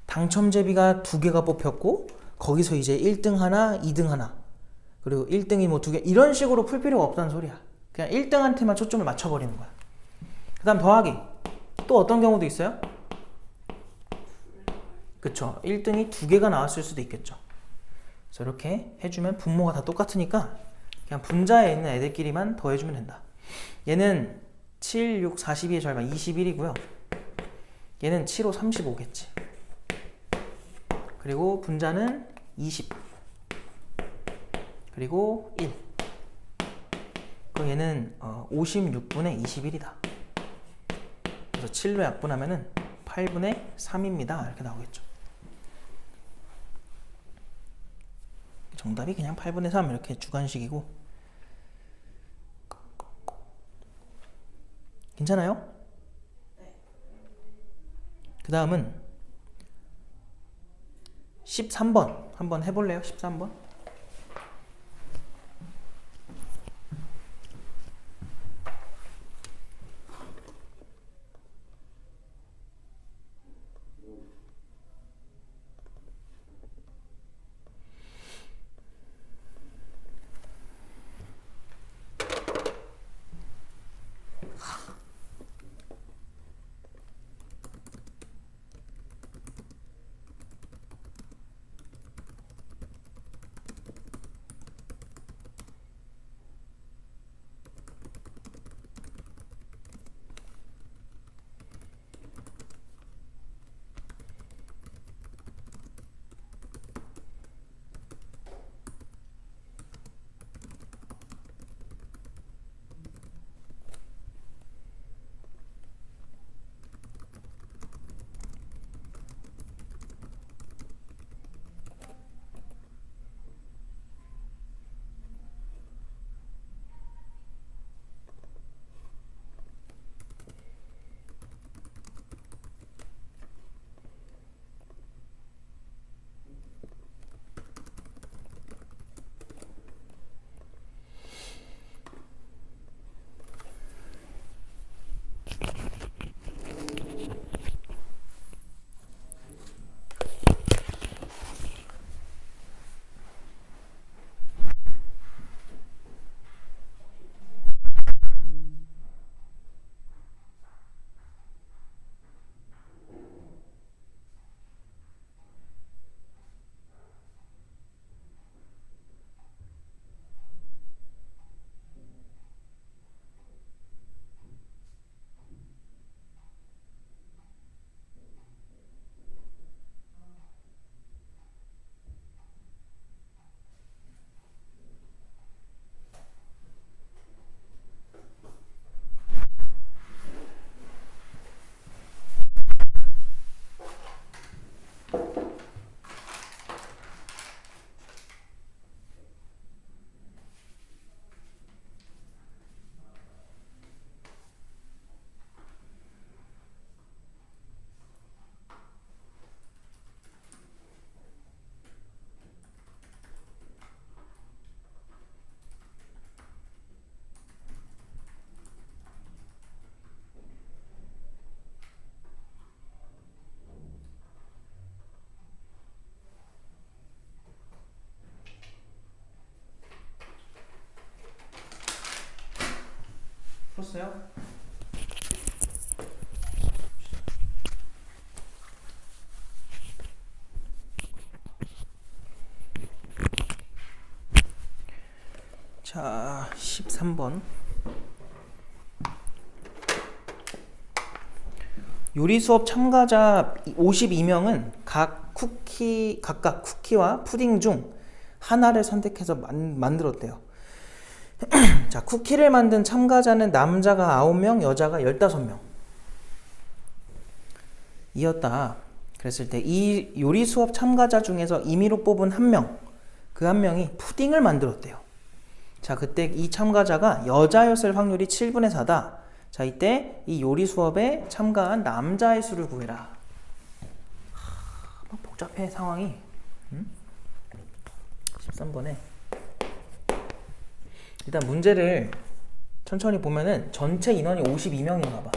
당첨제비가 2개가 뽑혔고 거기서 이제 1등 하나 2등 하나 그리고 1등이 뭐 2개 이런 식으로 풀 필요가 없다는 소리야. 그냥 1등한테만 초점을 맞춰버리는 거야. 그 다음 더하기. 또 어떤 경우도 있어요? 그쵸. 1등이 2개가 나왔을 수도 있겠죠. 그래서 이렇게 해주면 분모가 다 똑같으니까 그냥 분자에 있는 애들끼리만 더해주면 된다. 얘는 7, 6, 42의 절반 21이고요. 얘는 7, 5, 35겠지. 그리고 분자는 20 그리고 1. 그럼 얘는 56분의 21이다. 그래서 7로 약분하면은 8분의 3입니다. 이렇게 나오겠죠. 정답이 그냥 8분의 3 이렇게 주관식이고 괜찮아요? 네. 그 다음은 13번 한번 해볼래요? 13번 풀었어요? 자, 13번. 요리 수업 참가자 52명은 각각 쿠키와 푸딩 중 하나를 선택해서 만들었대요. 자, 쿠키를 만든 참가자는 남자가 9명, 여자가 15명 이었다. 그랬을 때 이 요리 수업 참가자 중에서 임의로 뽑은 한 명, 그 한 명이 푸딩을 만들었대요. 자, 그때 이 참가자가 여자였을 확률이 7분의 4다. 자, 이때 이 요리 수업에 참가한 남자의 수를 구해라. 복잡해 상황이. 13번에 일단 문제를 천천히 보면은 전체 인원이 52명인가 봐.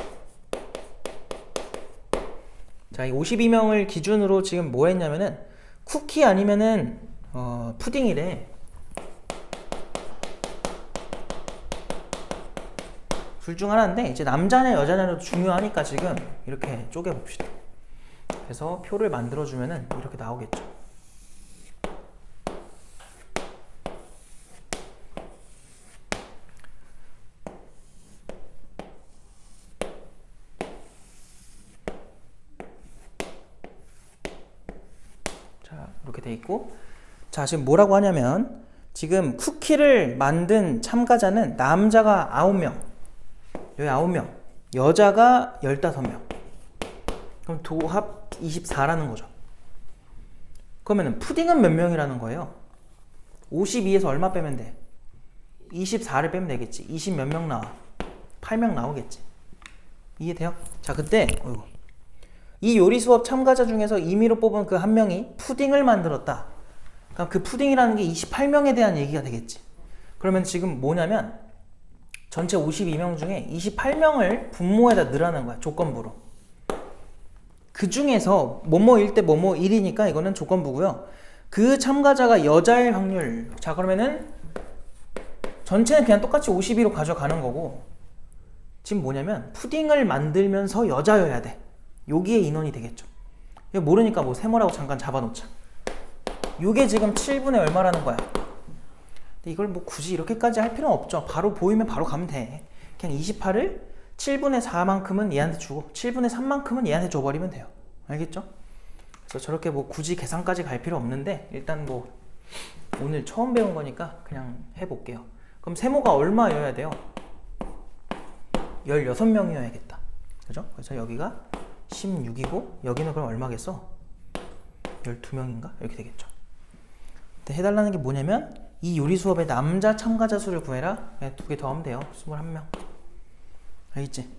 자, 이 52명을 기준으로 지금 뭐 했냐면은 쿠키 아니면은 푸딩이래. 둘 중 하나인데 이제 남자냐 여자냐도 중요하니까 지금 이렇게 쪼개봅시다. 그래서 표를 만들어주면은 이렇게 나오겠죠. 자, 이렇게 돼 있고, 자, 지금 뭐라고 하냐면 지금 쿠키를 만든 참가자는 남자가 9명, 여기 9명, 여자가 15명. 그럼 도합 24라는 거죠. 그러면 푸딩은 몇 명이라는 거예요? 52에서 얼마 빼면 돼? 24를 빼면 되겠지. 20 몇 명 나와? 8명 나오겠지. 이해돼요? 자, 그때 이 요리 수업 참가자 중에서 임의로 뽑은 그 한 명이 푸딩을 만들었다. 그럼 그 푸딩이라는 게 28명에 대한 얘기가 되겠지. 그러면 지금 뭐냐면 전체 52명 중에 28명을 분모에다 넣으라는 거야. 조건부로. 그 중에서 뭐뭐일 때 뭐뭐일이니까 이거는 조건부고요. 그 참가자가 여자일 확률. 자, 그러면은 전체는 그냥 똑같이 52로 가져가는 거고, 지금 뭐냐면 푸딩을 만들면서 여자여야 돼. 여기에 인원이 되겠죠. 이거 모르니까 뭐 세모라고 잠깐 잡아놓자. 요게 지금 7분의 얼마라는 거야. 근데 이걸 뭐 굳이 이렇게까지 할 필요는 없죠. 바로 보이면 바로 가면 돼. 그냥 28을 7분의 4만큼은 얘한테 주고 7분의 3만큼은 얘한테 줘버리면 돼요. 알겠죠? 그래서 저렇게 뭐 굳이 계산까지 갈 필요 없는데 일단 뭐 오늘 처음 배운 거니까 그냥 해볼게요. 그럼 세모가 얼마여야 돼요? 16명이어야겠다. 그죠? 그래서 여기가 16이고 여기는 그럼 얼마겠어? 12명인가? 이렇게 되겠죠. 근데 해달라는 게 뭐냐면 이 요리 수업의 남자 참가자 수를 구해라. 네, 2개 더하면 돼요. 21명. 알겠지?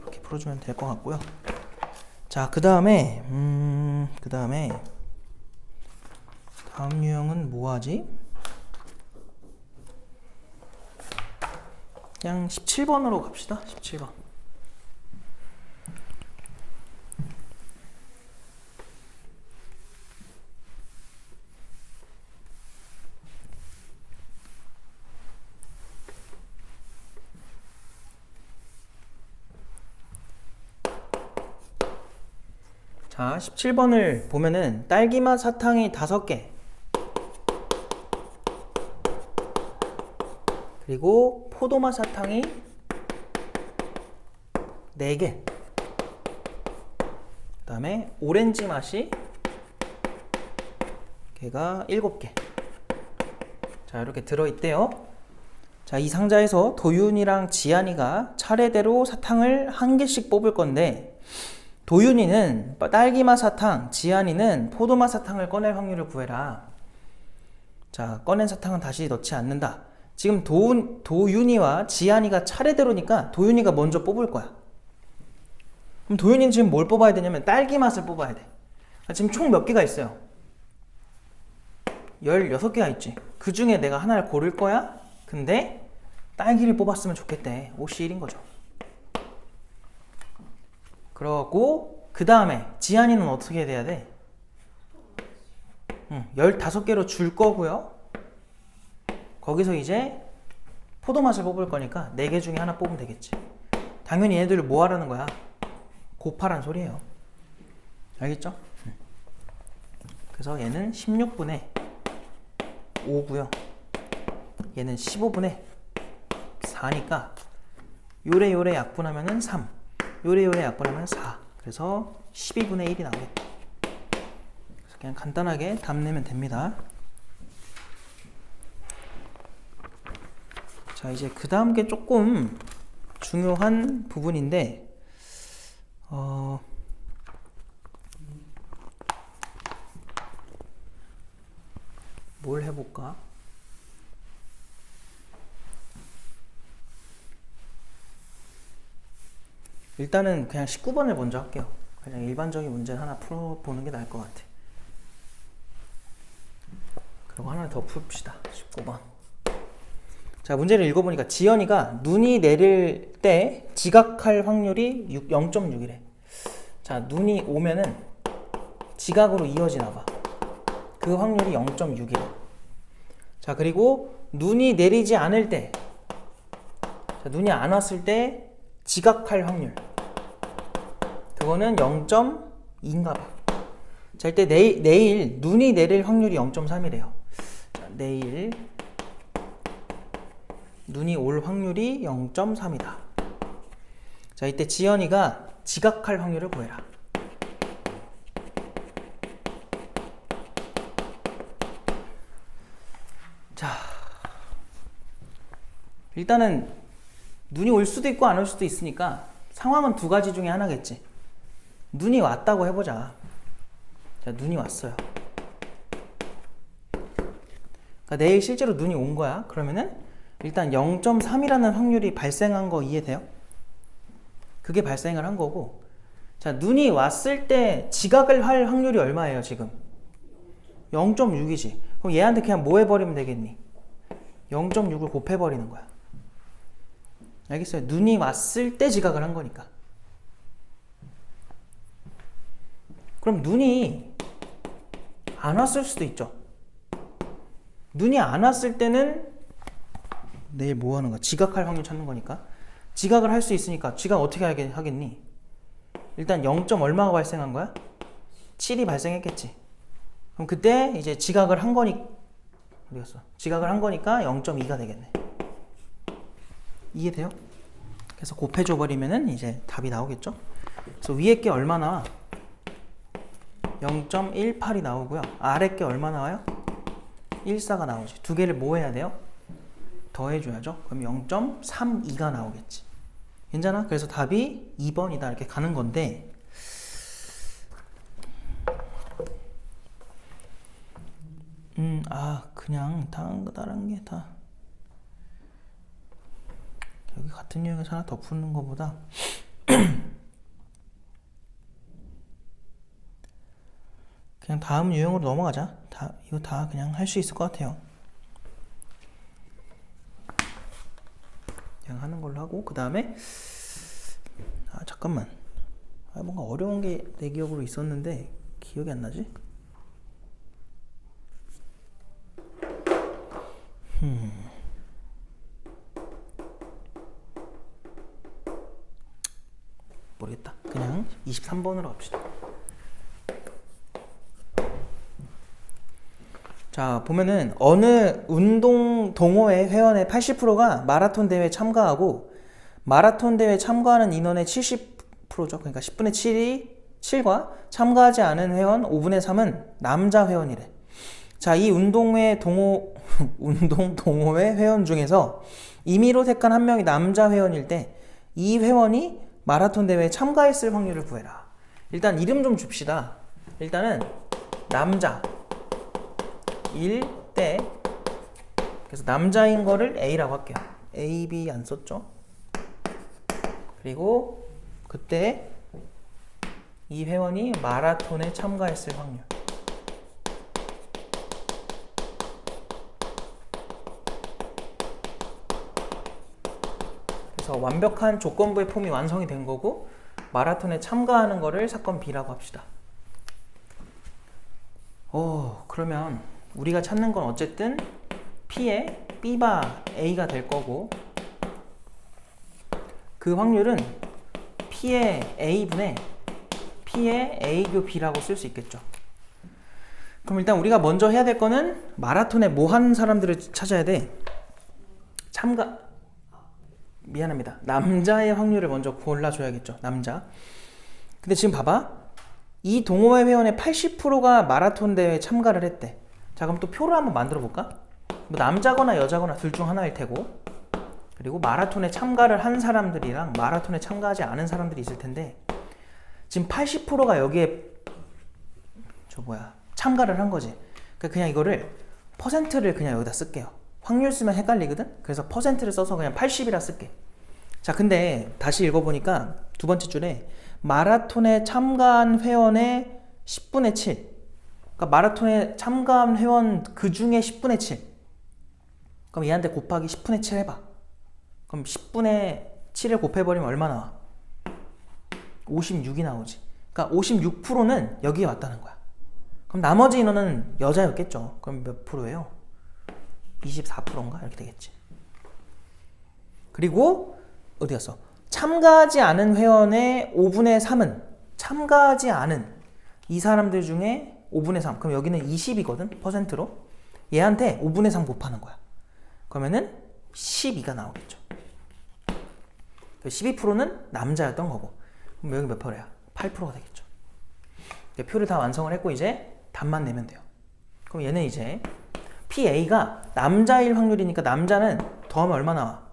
이렇게 풀어주면 될 것 같고요. 자, 그 다음에 다음 유형은 뭐 하지? 그냥 17번으로 갑시다. 17번. 자, 17번을 보면은 딸기맛 사탕이 5개, 그리고 포도맛 사탕이 4개, 그 다음에 오렌지 맛이 걔가 7개. 자, 이렇게 들어있대요. 자, 이 상자에서 도윤이랑 지안이가 차례대로 사탕을 1개씩 뽑을 건데, 도윤이는 딸기맛 사탕, 지안이는 포도맛 사탕을 꺼낼 확률을 구해라. 자, 꺼낸 사탕은 다시 넣지 않는다. 지금 도윤이와 지안이가 차례대로니까 도윤이가 먼저 뽑을 거야. 그럼 도윤이는 지금 뭘 뽑아야 되냐면 딸기맛을 뽑아야 돼. 지금 총 몇 개가 있어요? 16개가 있지. 그 중에 내가 하나를 고를 거야? 근데 딸기를 뽑았으면 좋겠대. 51인 거죠. 그러고 그 다음에 지안이는 어떻게 돼야 돼? 15개로 줄 거고요. 거기서 이제 포도 맛을 뽑을 거니까 4개 중에 하나 뽑으면 되겠지. 당연히 얘네들을 뭐 하라는 거야? 곱하란 소리예요. 알겠죠? 그래서 얘는 16분의 5고요. 얘는 15분의 4니까 요래 약분하면은 3, 요래 약분하면 4. 그래서 12분의 1이 나오겠다. 그래서 그냥 간단하게 답 내면 됩니다. 자, 이제 그 다음 게 조금 중요한 부분인데 뭘 해볼까? 일단은 그냥 19번을 먼저 할게요. 그냥 일반적인 문제를 하나 풀어보는 게 나을 것 같아. 그리고 하나 더 풉시다. 19번. 자, 문제를 읽어보니까 지연이가 눈이 내릴 때 지각할 확률이 0.6이래. 자, 눈이 오면은 지각으로 이어지나 봐. 그 확률이 0.6이래. 자, 그리고 눈이 내리지 않을 때, 자, 눈이 안 왔을 때 지각할 확률, 그거는 0.2인가 봐. 자, 이때 내일 눈이 내릴 확률이 0.3이래요. 자, 내일 눈이 올 확률이 0.3이다. 자, 이때 지연이가 지각할 확률을 구해라. 자, 일단은 눈이 올 수도 있고 안 올 수도 있으니까 상황은 두 가지 중에 하나겠지. 눈이 왔다고 해보자. 자, 눈이 왔어요. 그러니까 내일 실제로 눈이 온 거야. 그러면은 일단 0.3이라는 확률이 발생한 거 이해돼요? 그게 발생을 한 거고, 자, 눈이 왔을 때 지각을 할 확률이 얼마예요, 지금? 0.6이지. 그럼 얘한테 그냥 뭐 해버리면 되겠니? 0.6을 곱해버리는 거야. 알겠어요? 눈이 왔을 때 지각을 한 거니까. 그럼 눈이 안 왔을 수도 있죠. 눈이 안 왔을 때는 내일 뭐 하는 거야? 지각할 확률 찾는 거니까. 지각을 할 수 있으니까 지각 어떻게 하겠니? 일단 0. 얼마가 발생한 거야? 7이 발생했겠지. 그럼 그때 이제 지각을 한 거니, 어디 갔어? 지각을 한 거니까 0.2가 되겠네. 이해돼요? 그래서 곱해줘 버리면은 이제 답이 나오겠죠? 그래서 위에 게 얼마 나와? 0.18이 나오고요. 아래 게 얼마 나와요? 14가 나오지. 두 개를 뭐 해야 돼요? 더해줘야죠. 그럼 0.32가 나오겠지. 괜찮아? 그래서 답이 2번이다 이렇게 가는 건데, 그냥 다른 게 다 여기 같은 유형에서 하나 더 푸는 것보다 그냥 다음 유형으로 넘어가자. 이거 다 그냥 할 수 있을 것 같아요. 그냥 하는 걸로 하고, 그 다음에 잠깐만, 뭔가 어려운 게 내 기억으로 있었는데 기억이 안 나지? 모르겠다. 그냥 23번으로 갑시다. 자, 보면은 어느 운동 동호회 회원의 80%가 마라톤 대회에 참가하고, 마라톤 대회에 참가하는 인원의 70%죠. 그러니까 10분의 7과 참가하지 않은 회원 5분의 3은 남자 회원이래. 자, 이 운동 동호회 회원 중에서 임의로 택한 한 명이 남자 회원일 때 이 회원이 마라톤 대회에 참가했을 확률을 구해라. 일단 이름 좀 줍시다. 일단은 남자 일 때, 그래서 남자인 거를 A라고 할게요. A, B 안 썼죠? 그리고 그때 이 회원이 마라톤에 참가했을 확률. 그래서 완벽한 조건부의 폼이 완성이 된 거고, 마라톤에 참가하는 거를 사건 B라고 합시다. 그러면 우리가 찾는 건 어쨌든 P의 B바 A가 될 거고 그 확률은 P의 A분의 P의 A교 B라고 쓸 수 있겠죠. 그럼 일단 우리가 먼저 해야 될 거는 마라톤에 뭐 하는 사람들을 찾아야 돼. 미안합니다. 남자의 확률을 먼저 골라줘야겠죠. 남자. 근데 지금 봐봐. 이 동호회 회원의 80%가 마라톤 대회에 참가를 했대. 자, 그럼 또 표를 한번 만들어 볼까? 뭐 남자거나 여자거나 둘 중 하나일 테고, 그리고 마라톤에 참가를 한 사람들이랑 마라톤에 참가하지 않은 사람들이 있을 텐데, 지금 80%가 여기에 참가를 한 거지. 그러니까 그냥 이거를 퍼센트를 그냥 여기다 쓸게요. 확률 쓰면 헷갈리거든? 그래서 퍼센트를 써서 그냥 80이라 쓸게. 자, 근데 다시 읽어보니까 두 번째 줄에 마라톤에 참가한 회원의 10분의 7. 그러니까 마라톤에 참가한 회원 그 중에 10분의 7. 그럼 얘한테 곱하기 10분의 7 해봐. 그럼 10분의 7을 곱해버리면 얼마 나와? 56이 나오지. 그러니까 56%는 여기에 왔다는 거야. 그럼 나머지 인원은 여자였겠죠. 그럼 몇 프로예요? 24%인가? 이렇게 되겠지. 그리고 어디 갔어? 참가하지 않은 회원의 5분의 3은 참가하지 않은 이 사람들 중에 5분의 3. 그럼 여기는 20이거든? 퍼센트로. 얘한테 5분의 3 곱하는 거야. 그러면은 12가 나오겠죠. 12%는 남자였던 거고. 그럼 여기 몇 프로야? 8%가 되겠죠. 표를 다 완성을 했고 이제 답만 내면 돼요. 그럼 얘는 이제 PA가 남자일 확률이니까 남자는 더하면 얼마 나와?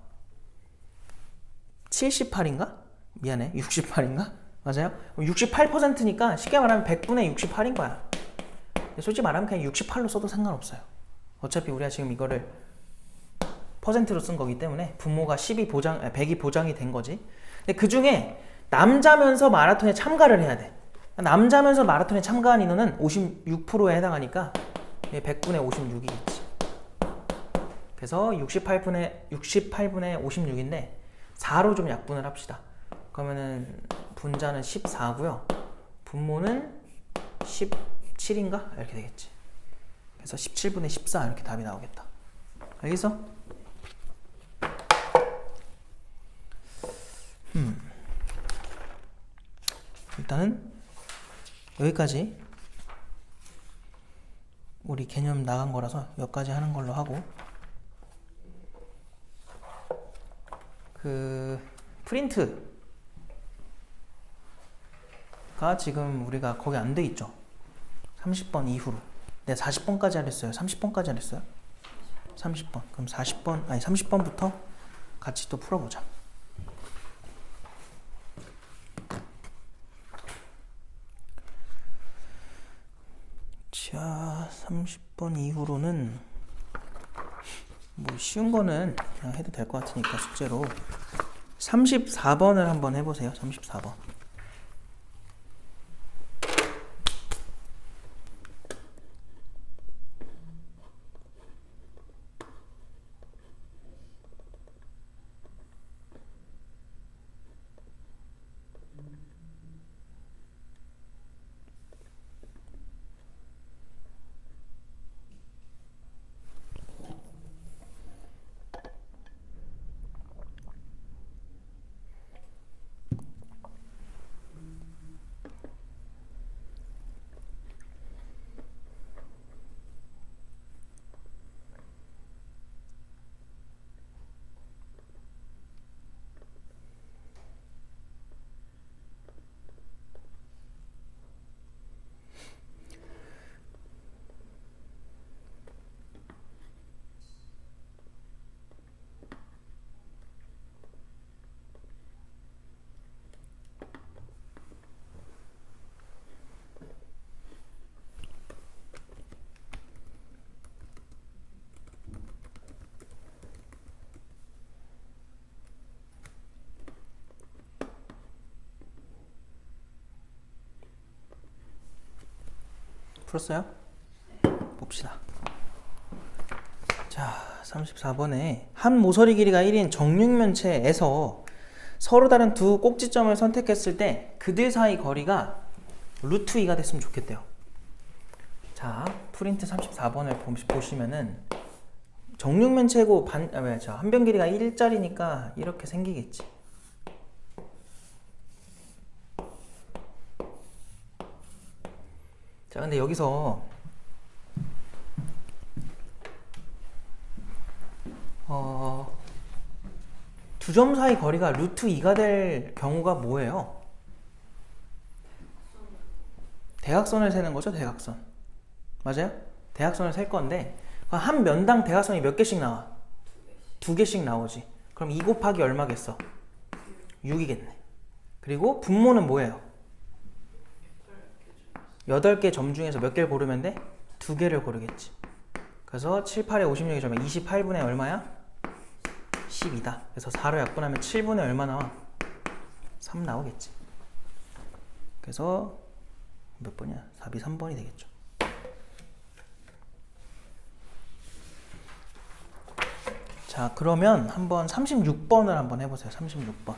78인가? 미안해. 68인가? 맞아요? 68%니까 쉽게 말하면 100분의 68인 거야. 솔직히 말하면 그냥 68로 써도 상관없어요. 어차피 우리가 지금 이거를 퍼센트로 쓴 거기 때문에 분모가 100이 보장이 된 거지. 근데 그 중에 남자면서 마라톤에 참가를 해야 돼. 남자면서 마라톤에 참가한 인원은 56%에 해당하니까 100분의 56이겠지. 그래서 68분의 56인데 4로 좀 약분을 합시다. 그러면은 분자는 14고요. 분모는 17인가? 이렇게 되겠지. 그래서 17분의 14 이렇게 답이 나오겠다. 알겠어? 일단은 여기까지 우리 개념 나간 거라서 여기까지 하는 걸로 하고, 그 프린트가 지금 우리가 거기 안 돼 있죠. 30번 이후로. 내가 40번까지 하랬어요. 30번까지 하랬어요. 30번. 그럼 30번부터 같이 또 풀어보자. 자, 30번 이후로는 뭐 쉬운 거는 그냥 해도 될 것 같으니까 숙제로 34번을 한번 해보세요. 34번. 풀었어요? 봅시다. 자, 34번에 한 모서리 길이가 1인 정육면체에서 서로 다른 두 꼭지점을 선택했을 때 그들 사이 거리가 루트 2가 됐으면 좋겠대요. 자, 프린트 34번을 보시면은 정육면 최고 한 변 길이가 1짜리니까 이렇게 생기겠지. 자, 근데 여기서 두 점 사이 거리가 루트 2가 될 경우가 뭐예요? 대각선을 세는 거죠, 대각선. 맞아요? 대각선을 셀 건데 한 면당 대각선이 몇 개씩 나와? 두 개씩 나오지. 그럼 2 곱하기 얼마겠어? 6이겠네. 그리고 분모는 뭐예요? 8개 점 중에서 몇 개를 고르면 돼? 2개를 고르겠지. 그래서 7, 8에 56이 점에 28분의 얼마야? 12다. 그래서 4로 약분하면 7분의 얼마 나와? 3 나오겠지. 그래서 몇 번이야? 답이 3번이 되겠죠. 자, 그러면 한번 36번을 한번 해보세요. 36번.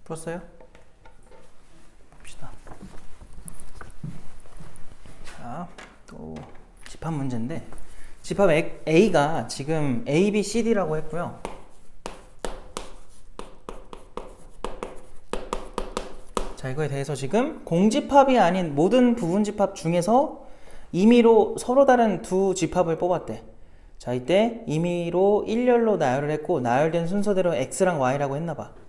풀었어요? 봅시다. 자, 또 집합 문제인데 집합 A가 지금 A, B, C, D라고 했고요. 자, 이거에 대해서 지금 공집합이 아닌 모든 부분집합 중에서 임의로 서로 다른 두 집합을 뽑았대. 자, 이때 임의로 일렬로 나열을 했고 나열된 순서대로 X랑 Y라고 했나봐.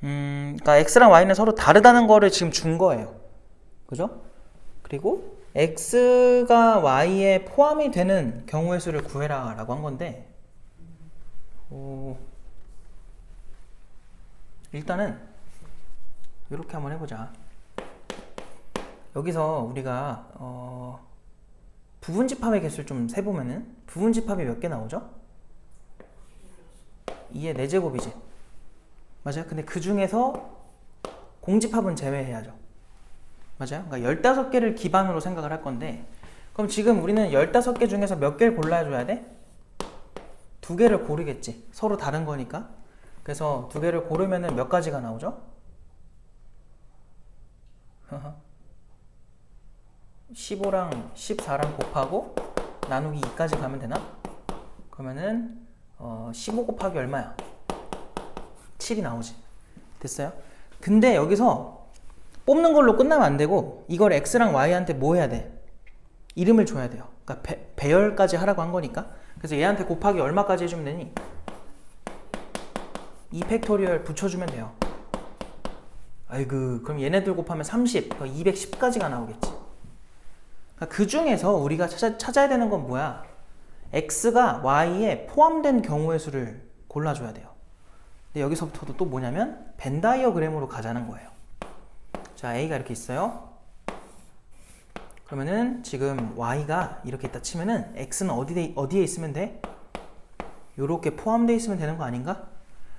그러니까 X랑 Y는 서로 다르다는 거를 지금 준 거예요. 그죠? 그리고 X가 Y에 포함이 되는 경우의 수를 구해라 라고 한 건데 일단은 이렇게 한번 해보자. 여기서 우리가 부분집합의 개수를 좀 세보면은 부분집합이 몇 개 나오죠? 2의 4제곱이지. 맞아요? 근데 그 중에서 공집합은 제외해야죠. 맞아요? 그러니까 15개를 기반으로 생각을 할 건데, 그럼 지금 우리는 15개 중에서 몇 개를 골라줘야 돼? 2개를 고르겠지. 서로 다른 거니까. 그래서 2개를 고르면은 몇 가지가 나오죠? 15랑 14랑 곱하고 나누기 2까지 가면 되나? 그러면은 15 곱하기 얼마야? 7이 나오지. 됐어요? 근데 여기서 뽑는 걸로 끝나면 안 되고 이걸 x랑 y한테 뭐 해야 돼? 이름을 줘야 돼요. 그러니까 배열까지 하라고 한 거니까. 그래서 얘한테 곱하기 얼마까지 해주면 되니? 2팩토리얼 붙여주면 돼요. 아이고, 그럼 얘네들 곱하면 30, 210까지가 나오겠지. 그러니까 그 중에서 우리가 찾아야 되는 건 뭐야? x가 y에 포함된 경우의 수를 골라줘야 돼요. 근데 여기서부터도 또 뭐냐면 벤 다이어그램으로 가자는 거예요. 자, a가 이렇게 있어요. 그러면은 지금 y가 이렇게 있다 치면은 x는 어디에 있으면 돼? 요렇게 포함되어 있으면 되는 거 아닌가?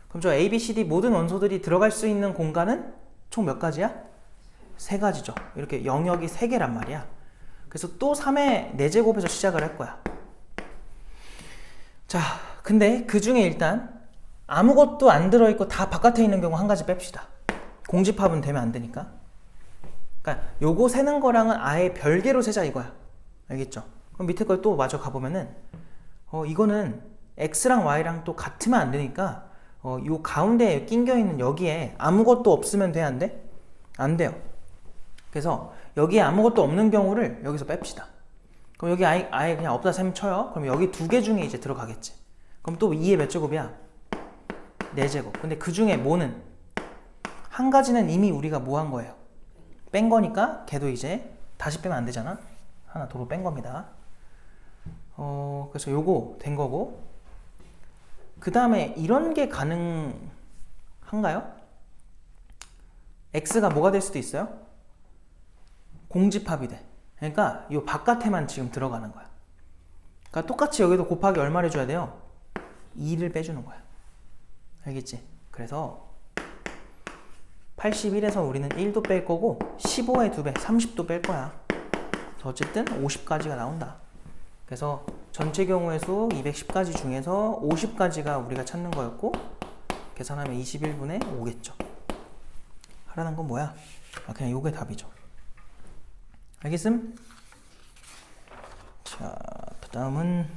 그럼 저 a, b, c, d 모든 원소들이 들어갈 수 있는 공간은 총 몇 가지야? 3가지죠. 이렇게 영역이 3개란 말이야. 그래서 또 3의 4제곱에서 시작을 할 거야. 자, 근데 그 중에 일단 아무것도 안 들어있고 다 바깥에 있는 경우 한 가지 뺍시다. 공집합은 되면 안 되니까. 그러니까 요거 세는 거랑은 아예 별개로 세자 이거야. 알겠죠? 그럼 밑에 걸 또 마저 가보면은 이거는 x랑 y랑 또 같으면 안 되니까 요 가운데에 낑겨 있는 여기에 아무것도 없으면 돼, 안 돼? 안 돼요. 그래서 여기에 아무것도 없는 경우를 여기서 뺍시다. 그럼 여기 아예 그냥 없다 셈 쳐요. 그럼 여기 2개 중에 이제 들어가겠지. 그럼 또 2의 몇 제곱이야? 4제곱. 근데 그 중에 뭐는? 한 가지는 이미 우리가 뭐 한 거예요? 뺀 거니까 걔도 이제 다시 빼면 안 되잖아. 하나 도로 뺀 겁니다. 그래서 요거 된 거고, 그 다음에 이런 게 가능한가요? x가 뭐가 될 수도 있어요? 공집합이 돼. 그러니까 이 바깥에만 지금 들어가는 거야. 그러니까 똑같이 여기도 곱하기 얼마를 줘야 돼요? 2를 빼주는 거야. 알겠지? 그래서 81에서 우리는 1도 뺄 거고 15의 2배, 30도 뺄 거야. 어쨌든 50까지가 나온다. 그래서 전체 경우의 수 210가지 중에서 50가지가 우리가 찾는 거였고, 계산하면 21분의 5겠죠. 하라는 건 뭐야? 그냥 요게 답이죠. 알겠음? 자, 그 다음은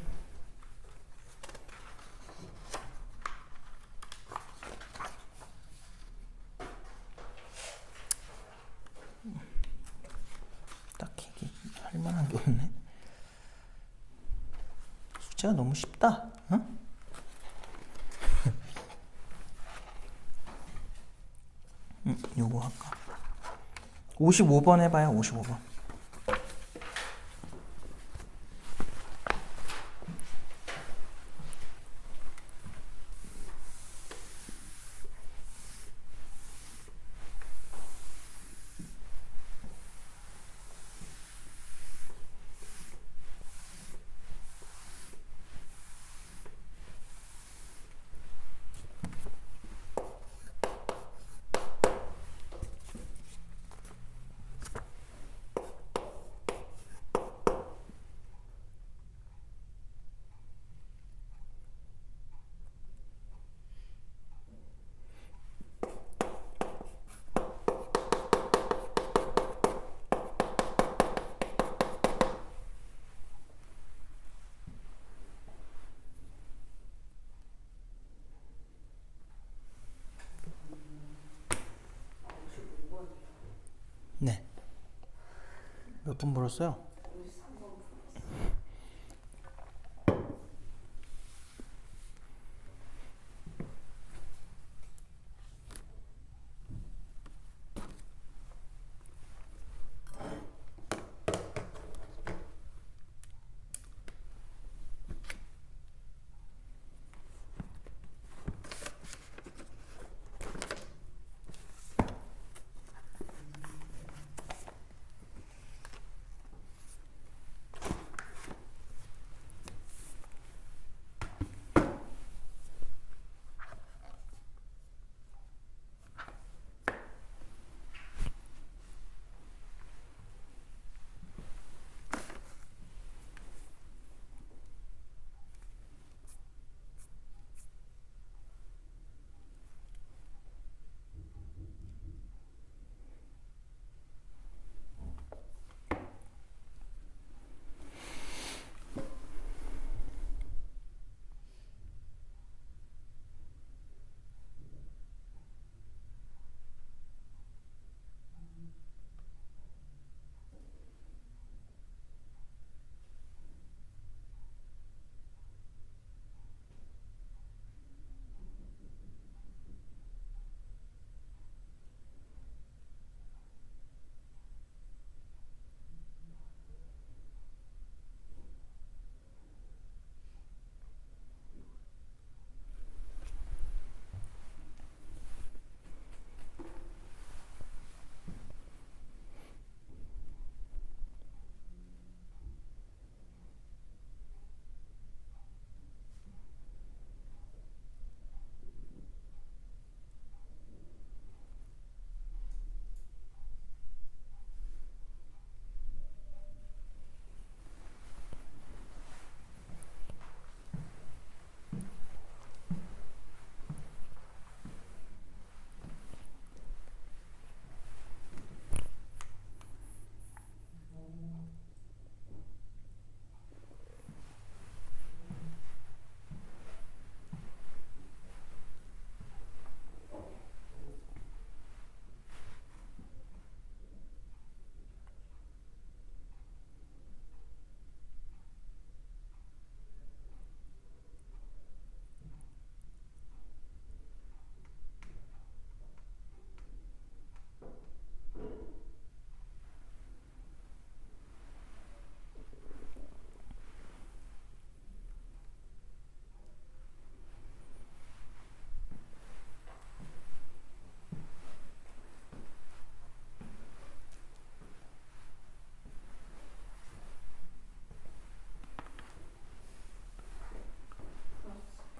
딱히 할 만한 게 없네. 숙제가 너무 쉽다. 응? 요거 할까? 55번 해봐요. 55번. 네. 몇 번 물었어요?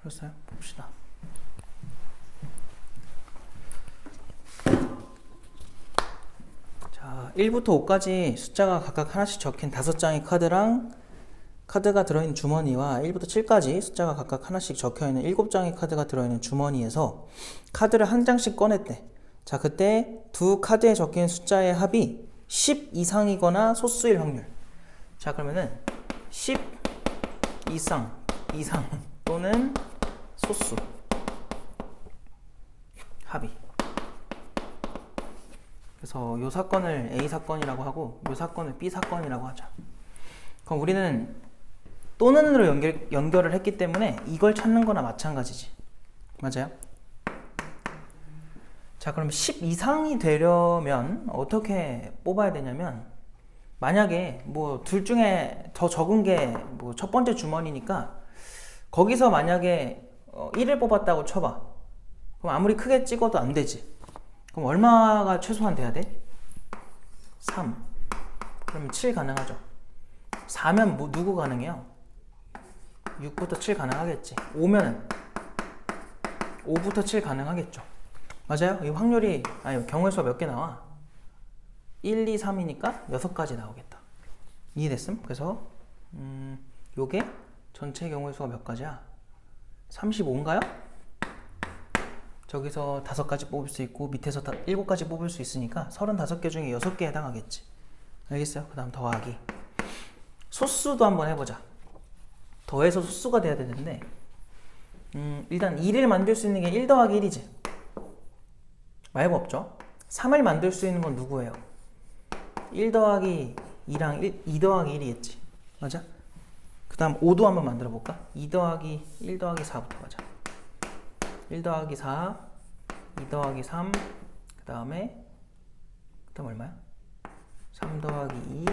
풀었어요? 봅시다. 자, 1부터 5까지 숫자가 각각 하나씩 적힌 5장의 카드랑 카드가 들어있는 주머니와 1부터 7까지 숫자가 각각 하나씩 적혀있는 7장의 카드가 들어있는 주머니에서 카드를 한 장씩 꺼냈대. 자, 그때 두 카드에 적힌 숫자의 합이 10 이상이거나 소수일 확률. 자, 그러면은 10 이상 또는 소수 합의. 그래서 요 사건을 A 사건이라고 하고 요 사건을 B 사건이라고 하자. 그럼 우리는 또는으로 연결을 했기 때문에 이걸 찾는 거나 마찬가지지. 맞아요? 자, 그럼 10 이상이 되려면 어떻게 뽑아야 되냐면, 만약에 뭐 둘 중에 더 적은 게 뭐 첫 번째 주머니니까 거기서 만약에 1을 뽑았다고 쳐봐. 그럼 아무리 크게 찍어도 안 되지. 그럼 얼마가 최소한 돼야 돼? 3. 그러면 7 가능하죠. 4면 뭐 누구 가능해요? 6부터 7 가능하겠지. 5면은 5부터 7 가능하겠죠. 맞아요? 이 확률이, 아니, 경우의 수가 몇 개 나와? 1, 2, 3이니까 6가지 나오겠다. 이해됐음? 그래서 요게 전체 경우의 수가 몇 가지야? 35인가요? 저기서 5가지 뽑을 수 있고 밑에서 7가지 뽑을 수 있으니까 35개 중에 6개에 해당하겠지. 알겠어요? 그 다음 더하기. 소수도 한번 해보자. 더해서 소수가 돼야 되는데 일단 2를 만들 수 있는 게 1 더하기 1이지. 말고 없죠? 3을 만들 수 있는 건 누구예요? 1 더하기 2랑 2 더하기 1이겠지. 맞아? 그 다음 5도 한번 만들어 볼까? 2 더하기 1 더하기 4부터 가자. 1 더하기 4, 2 더하기 3, 그 다음 얼마야? 3 더하기 2,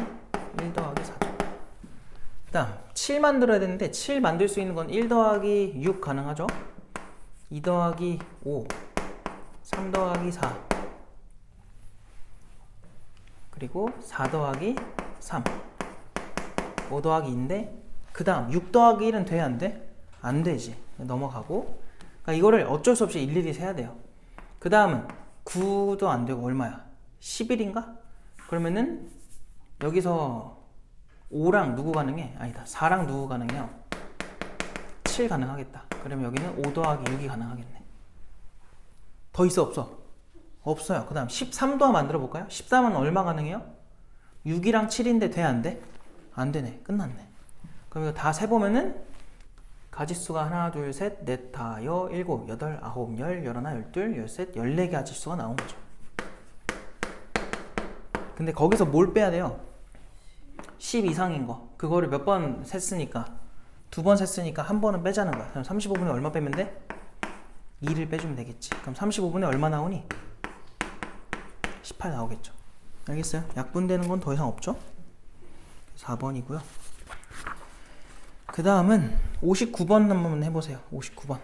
1 더하기 4죠. 그 다음 7 만들어야 되는데 7 만들 수 있는 건 1 더하기 6 가능하죠? 2 더하기 5, 3 더하기 4, 그리고 4 더하기 3, 5 더하기 2인데 그 다음 6 더하기 1은 돼? 안 돼? 안 되지. 넘어가고, 그러니까 이거를 어쩔 수 없이 일일이 세야 돼요. 그 다음은 9도 안 되고 얼마야? 11인가? 그러면은 여기서 5랑 누구 가능해? 아니다. 4랑 누구 가능해요? 7 가능하겠다. 그러면 여기는 5 더하기 6이 가능하겠네. 더 있어? 없어? 없어요. 그 다음 13도 만들어 볼까요? 13은 얼마 가능해요? 6이랑 7인데 돼? 안 돼? 안 되네. 끝났네. 그럼 이거 다 세보면은 가지수가 하나, 둘, 셋, 넷, 다, 여, 일곱, 여덟, 아홉, 열, 열하나, 열둘, 열셋, 14개 가지수가 나온 거죠. 근데 거기서 뭘 빼야 돼요? 10 이상인 거. 그거를 몇 번 셌으니까, 2번 셌으니까 한 번은 빼자는 거야. 그럼 35분에 얼마 빼면 돼? 2를 빼주면 되겠지. 그럼 35분에 얼마 나오니? 18 나오겠죠. 알겠어요? 약분되는 건 더 이상 없죠? 4번이고요. 그 다음은 59번 한번 해보세요. 59번.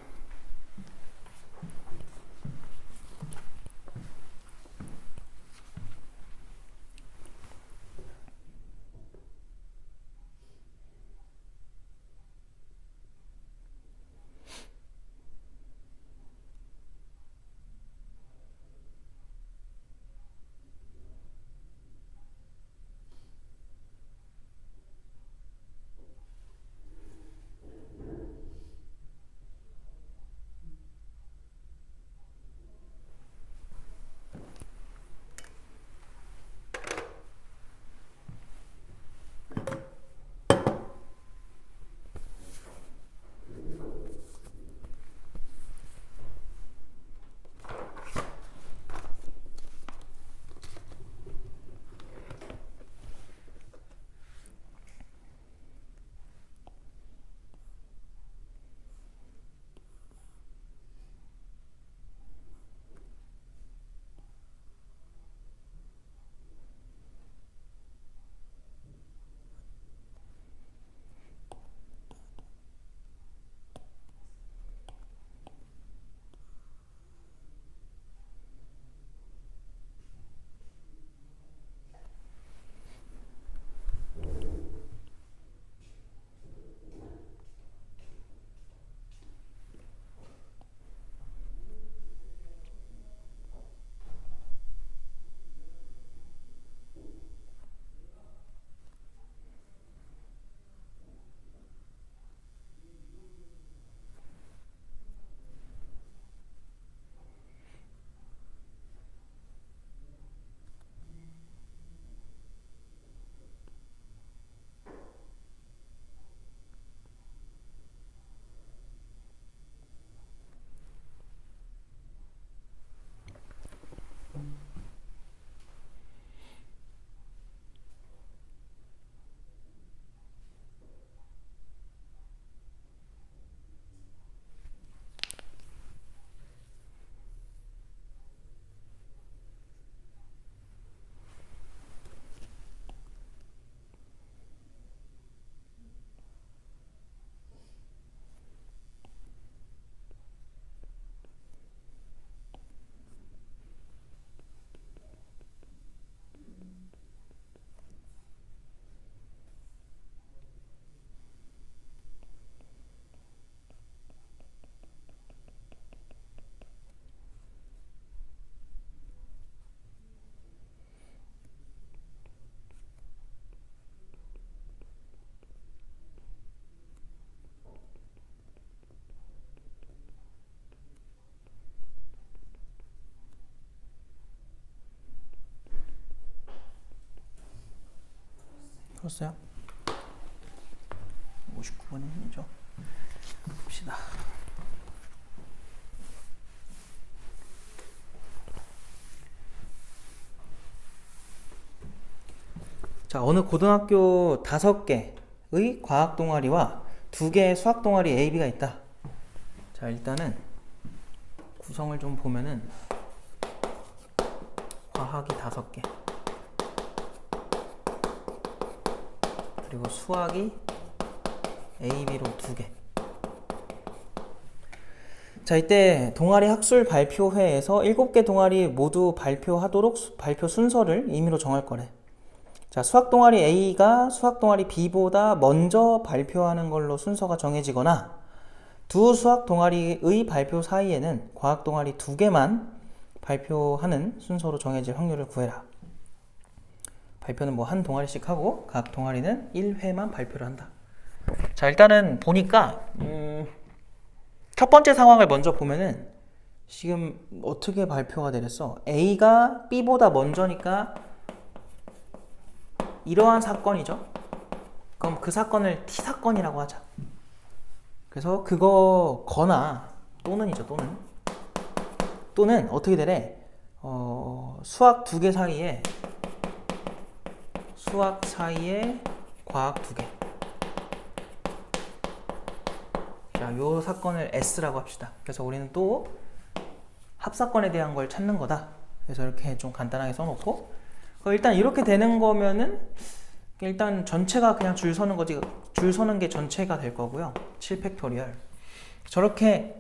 풀었어요? 59번이죠. 봅시다. 자, 어느 고등학교 5개의 과학 동아리와 2개의 수학 동아리 A, B가 있다. 자, 일단은 구성을 좀 보면은 과학이 5개, 그리고 수학이 A, B로 2개. 자, 이때 동아리 학술 발표회에서 7개 동아리 모두 발표하도록 발표 순서를 임의로 정할 거래. 자, 수학 동아리 A가 수학 동아리 B보다 먼저 발표하는 걸로 순서가 정해지거나 두 수학 동아리의 발표 사이에는 과학 동아리 2개만 발표하는 순서로 정해질 확률을 구해라. 발표는 뭐 한 동아리씩 하고 각 동아리는 1회만 발표를 한다. 자, 일단은 보니까 첫 번째 상황을 먼저 보면은 지금 어떻게 발표가 되랬어? A가 B보다 먼저니까 이러한 사건이죠. 그럼 그 사건을 T사건이라고 하자. 그래서 그거거나 또는이죠. 또는 어떻게 되래? 수학 2개 사이에 과학 2개. 자, 요 사건을 S라고 합시다. 그래서 우리는 또 합사건에 대한 걸 찾는 거다. 그래서 이렇게 좀 간단하게 써놓고, 일단 이렇게 되는 거면은 일단 전체가 그냥 줄 서는 거지, 줄 서는 게 전체가 될 거고요. 7팩토리얼. 저렇게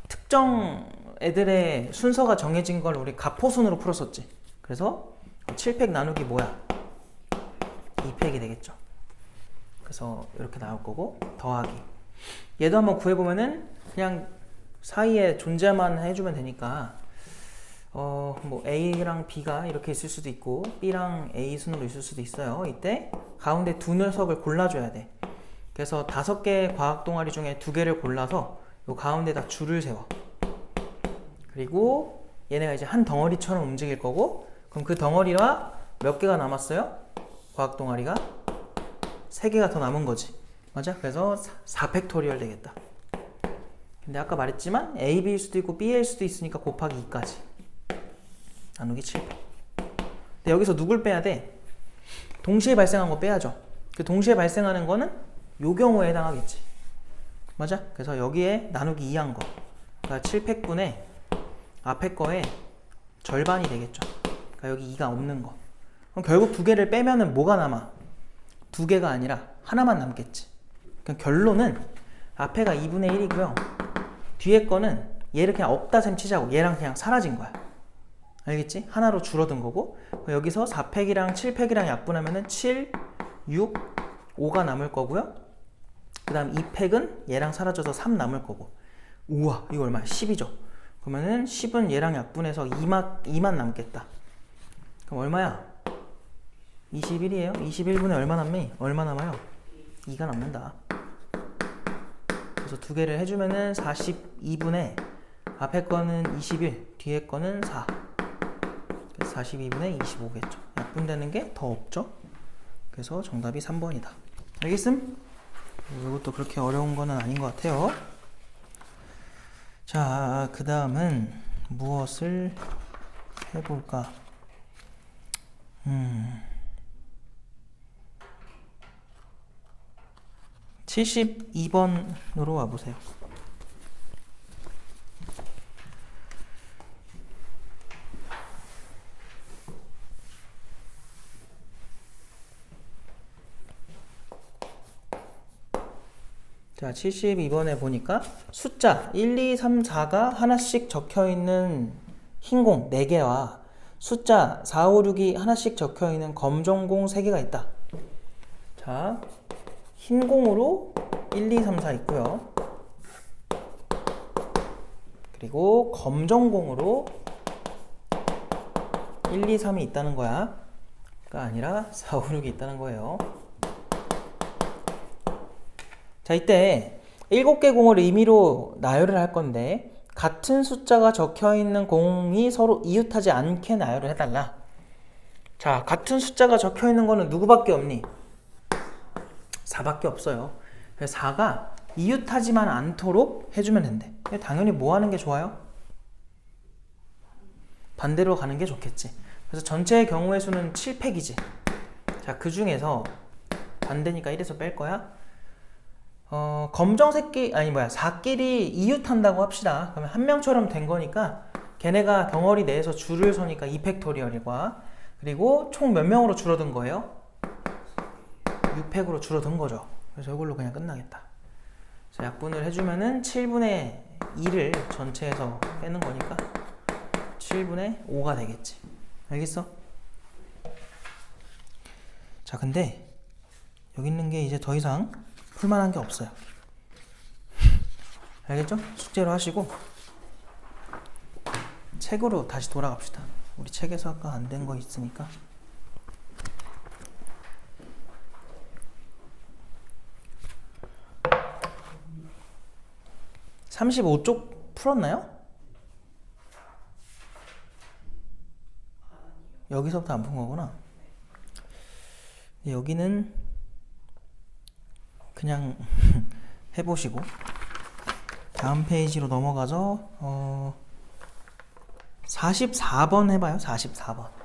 특정 애들의 순서가 정해진 걸 우리 가포순으로 풀었었지. 그래서 7팩 나누기 뭐야? 2팩이 되겠죠. 그래서 이렇게 나올 거고, 더하기. 얘도 한번 구해보면은 그냥 사이에 존재만 해주면 되니까 뭐 A랑 B가 이렇게 있을 수도 있고 B랑 A 순으로 있을 수도 있어요. 이때 가운데 두 녀석을 골라줘야 돼. 그래서 5개 과학 동아리 중에 2개를 골라서 요 가운데다 줄을 세워. 그리고 얘네가 이제 한 덩어리처럼 움직일 거고, 그럼 그 덩어리와 몇 개가 남았어요? 과학 동아리가 3개가 더 남은 거지. 맞아? 그래서 4팩토리얼 되겠다. 근데 아까 말했지만 A, B일 수도 있고 B일 수도 있으니까 곱하기 2까지 나누기 7팩. 근데 여기서 누굴 빼야 돼? 동시에 발생한 거 빼야죠. 그 동시에 발생하는 거는 요 경우에 해당하겠지. 맞아? 그래서 여기에 나누기 2한 거, 그러니까 7팩분의 앞에 거의 절반이 되겠죠. 그러니까 여기 2가 없는 거. 그럼 결국 2개를 빼면은 뭐가 남아? 2개가 아니라 하나만 남겠지. 그럼 결론은 앞에가 2분의 1이고요. 뒤에 거는 얘를 그냥 없다 셈 치자고, 얘랑 그냥 사라진 거야. 알겠지? 하나로 줄어든 거고, 여기서 4팩이랑 7팩이랑 약분하면은 7, 6, 5가 남을 거고요. 그 다음 2팩은 얘랑 사라져서 3 남을 거고. 우와, 이거 얼마야? 10이죠. 그러면은 10은 얘랑 약분해서 2만 남겠다. 그럼 얼마야? 21이에요. 21분에 얼마 남니? 얼마 남아요? 2가 남는다. 그래서 2개를 해주면은 42분에 앞에 거는 21, 뒤에 거는 4. 그래서 42분에 25겠죠. 약분되는 게 더 없죠. 그래서 정답이 3번이다. 알겠음? 이것도 그렇게 어려운 거는 아닌 것 같아요. 자, 그 다음은 무엇을 해볼까? 72번으로 와보세요. 자, 72번에 보니까 숫자 1, 2, 3, 4가 하나씩 적혀있는 흰공 4개와 숫자 4, 5, 6이 하나씩 적혀있는 검정공 3개가 있다. 자, 흰공으로 1, 2, 3, 4 있고요. 그리고 검정공으로 1, 2, 3이 있다는 거야. 가 아니라 4, 5, 6이 있다는 거예요. 자, 이때 7개 공을 임의로 나열을 할 건데 같은 숫자가 적혀있는 공이 서로 이웃하지 않게 나열을 해달라. 자, 같은 숫자가 적혀있는 거는 누구밖에 없니? 4밖에 없어요. 그래서 4가 이웃하지만 않도록 해주면 된대. 당연히 뭐 하는 게 좋아요? 반대로 가는 게 좋겠지. 그래서 전체의 경우의 수는 7팩이지. 자, 그 중에서 반대니까 1에서 뺄 거야. 검정색끼리, 아니 뭐야, 4끼리 이웃한다고 합시다. 그러면 한 명처럼 된 거니까 걔네가 덩어리 내에서 줄을 서니까 2팩토리얼과 그리고 총 몇 명으로 줄어든 거예요? 6팩으로 줄어든 거죠. 그래서 이걸로 그냥 끝나겠다. 자, 약분을 해주면은 7분의 2를 전체에서 빼는 거니까 7분의 5가 되겠지. 알겠어? 자, 근데 여기 있는 게 이제 더 이상 풀만한 게 없어요. 알겠죠? 숙제로 하시고 책으로 다시 돌아갑시다. 우리 책에서 아까 안 된 거 있으니까. 35쪽 풀었나요? 여기서부터 안 푼 거구나. 여기는 그냥 해보시고 다음 페이지로 넘어가서 44번 해봐요. 44번.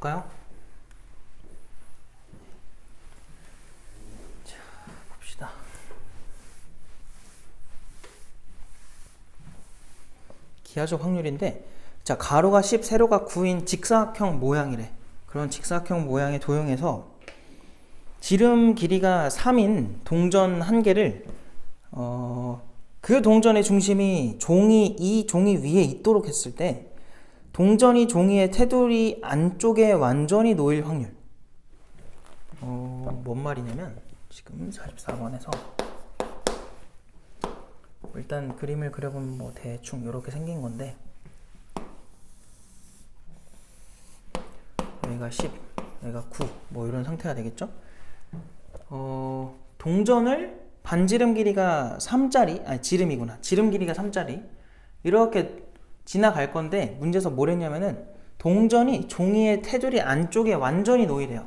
볼까요? 자, 봅시다. 기하적 확률인데, 자, 가로가 10, 세로가 9인 직사각형 모양이래. 그런 직사각형 모양의 도형에서 지름 길이가 3인 동전 한 개를 그 동전의 중심이 이 종이 위에 있도록 했을 때 동전이 종이의 테두리 안쪽에 완전히 놓일 확률. 뭔 말이냐면 지금 44번에서 일단 그림을 그려보면 뭐 대충 이렇게 생긴 건데, 여기가 10, 여기가 9, 뭐 이런 상태가 되겠죠? 동전을 반지름 길이가 3짜리, 아니 지름이구나. 지름 길이가 3짜리 이렇게 지나갈 건데, 문제에서 뭘 했냐면은 동전이 종이의 테두리 안쪽에 완전히 놓이래요.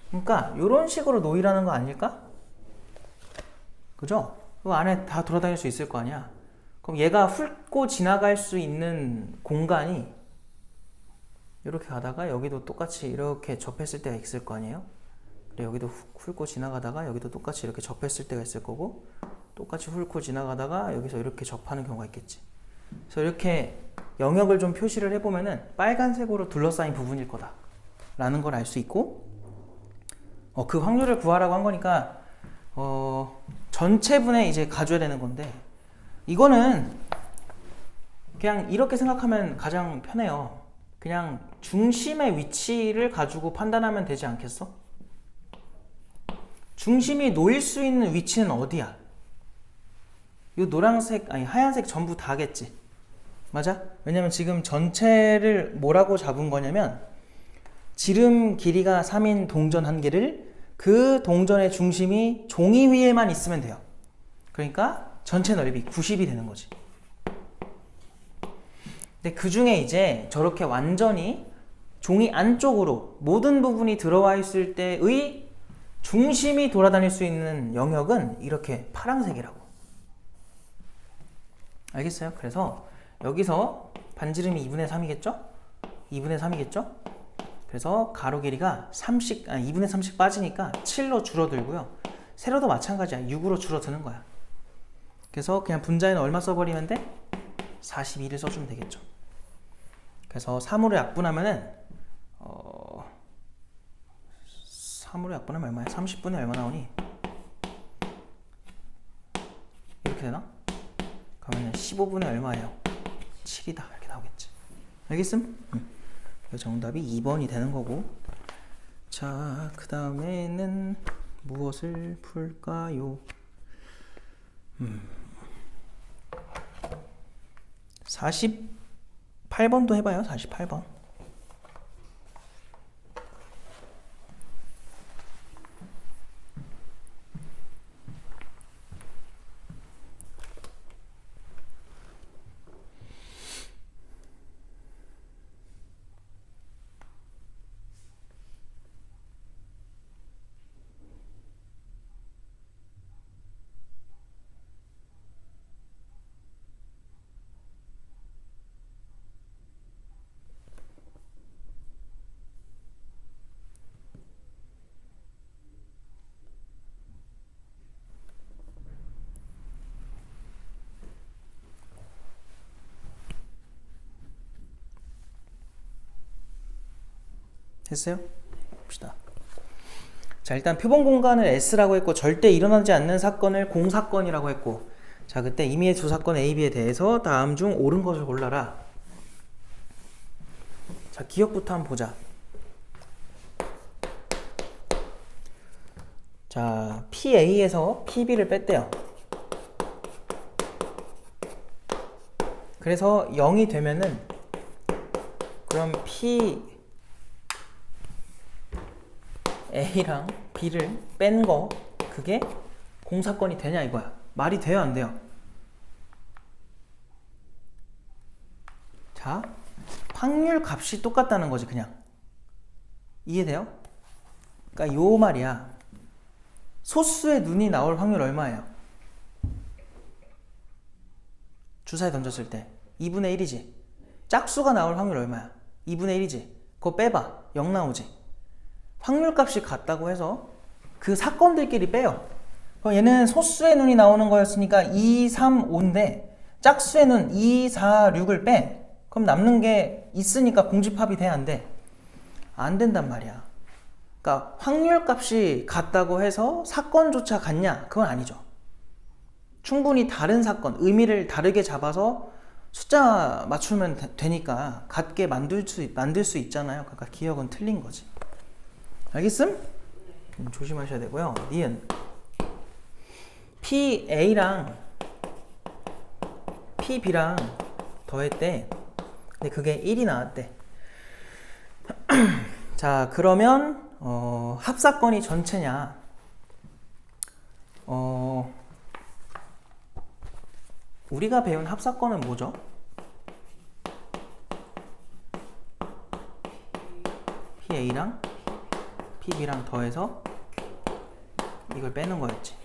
그러니까 이런 식으로 놓이라는 거 아닐까? 그죠? 그 안에 다 돌아다닐 수 있을 거 아니야. 그럼 얘가 훑고 지나갈 수 있는 공간이 이렇게 가다가 여기도 똑같이 이렇게 접했을 때가 있을 거 아니에요? 그래, 여기도 훑고 지나가다가 여기도 똑같이 이렇게 접했을 때가 있을 거고, 똑같이 훑고 지나가다가 여기서 이렇게 접하는 경우가 있겠지. 그래서 이렇게 영역을 좀 표시를 해보면은 빨간색으로 둘러싸인 부분일 거다 라는 걸 알 수 있고, 그 확률을 구하라고 한 거니까 전체분에 이제 가져야 되는 건데, 이거는 그냥 이렇게 생각하면 가장 편해요. 그냥 중심의 위치를 가지고 판단하면 되지 않겠어? 중심이 놓일 수 있는 위치는 어디야? 이 노란색, 아니 하얀색 전부 다겠지. 맞아? 왜냐면 지금 전체를 뭐라고 잡은 거냐면, 지름 길이가 3인 동전 한 개를 그 동전의 중심이 종이 위에만 있으면 돼요. 그러니까 전체 넓이 90이 되는 거지. 근데 그 중에 이제 저렇게 완전히 종이 안쪽으로 모든 부분이 들어와 있을 때의 중심이 돌아다닐 수 있는 영역은 이렇게 파란색이라고. 알겠어요? 그래서 여기서 반지름이 2분의 3이겠죠? 2분의 3이겠죠? 그래서 가로 길이가 2분의 3씩 빠지니까 7로 줄어들고요. 세로도 마찬가지야. 6으로 줄어드는 거야. 그래서 그냥 분자에는 얼마 써버리면 돼? 42를 써주면 되겠죠. 그래서 3으로 약분하면은 3으로 약분하면 얼마야? 30분에 얼마 나오니? 이렇게 되나? 그러면 15분에 얼마예요? 7이다 이렇게 나오겠지. 알겠음? 그 정답이 2번이 되는 거고. 자, 그 다음에는 무엇을 풀까요? 48번도 해봐요. 48번. 됐어요? 봅시다. 자, 일단 표본 공간을 S라고 했고, 절대 일어나지 않는 사건을 공사건이라고 했고, 자, 그때 임의의 두 사건 A, B에 대해서 다음 중 옳은 것을 골라라. 자, 기억부터 한번 보자. 자, PA에서 PB를 뺐대요. 그래서 0이 되면은, 그럼 A랑 B를 뺀 거, 그게 공사건이 되냐 이거야. 말이 돼요, 안 돼요? 자, 확률 값이 똑같다는 거지, 그냥. 이해돼요? 그러니까 요 말이야. 소수의 눈이 나올 확률 얼마예요? 주사위 던졌을 때 2분의 1이지. 짝수가 나올 확률 얼마야? 2분의 1이지. 그거 빼봐. 0 나오지. 확률값이 같다고 해서 그 사건들끼리 빼요. 그럼 얘는 소수의 눈이 나오는 거였으니까 2, 3, 5인데 짝수의 눈 2, 4, 6을 빼. 그럼 남는 게 있으니까 공집합이 돼, 안 돼? 안 된단 말이야. 그러니까 확률값이 같다고 해서 사건조차 같냐? 그건 아니죠. 충분히 다른 사건, 의미를 다르게 잡아서 숫자 맞추면 되니까 같게 만들 수 있잖아요. 그러니까 기억은 틀린 거지. 알겠음? 조심하셔야 되고요. 니은 PA랑 PB랑 더했대. 근데 그게 1이 나왔대. 자, 그러면 합사건이 전체냐? 우리가 배운 합사건은 뭐죠? PA랑 PB랑 더해서 이걸 빼는 거였지.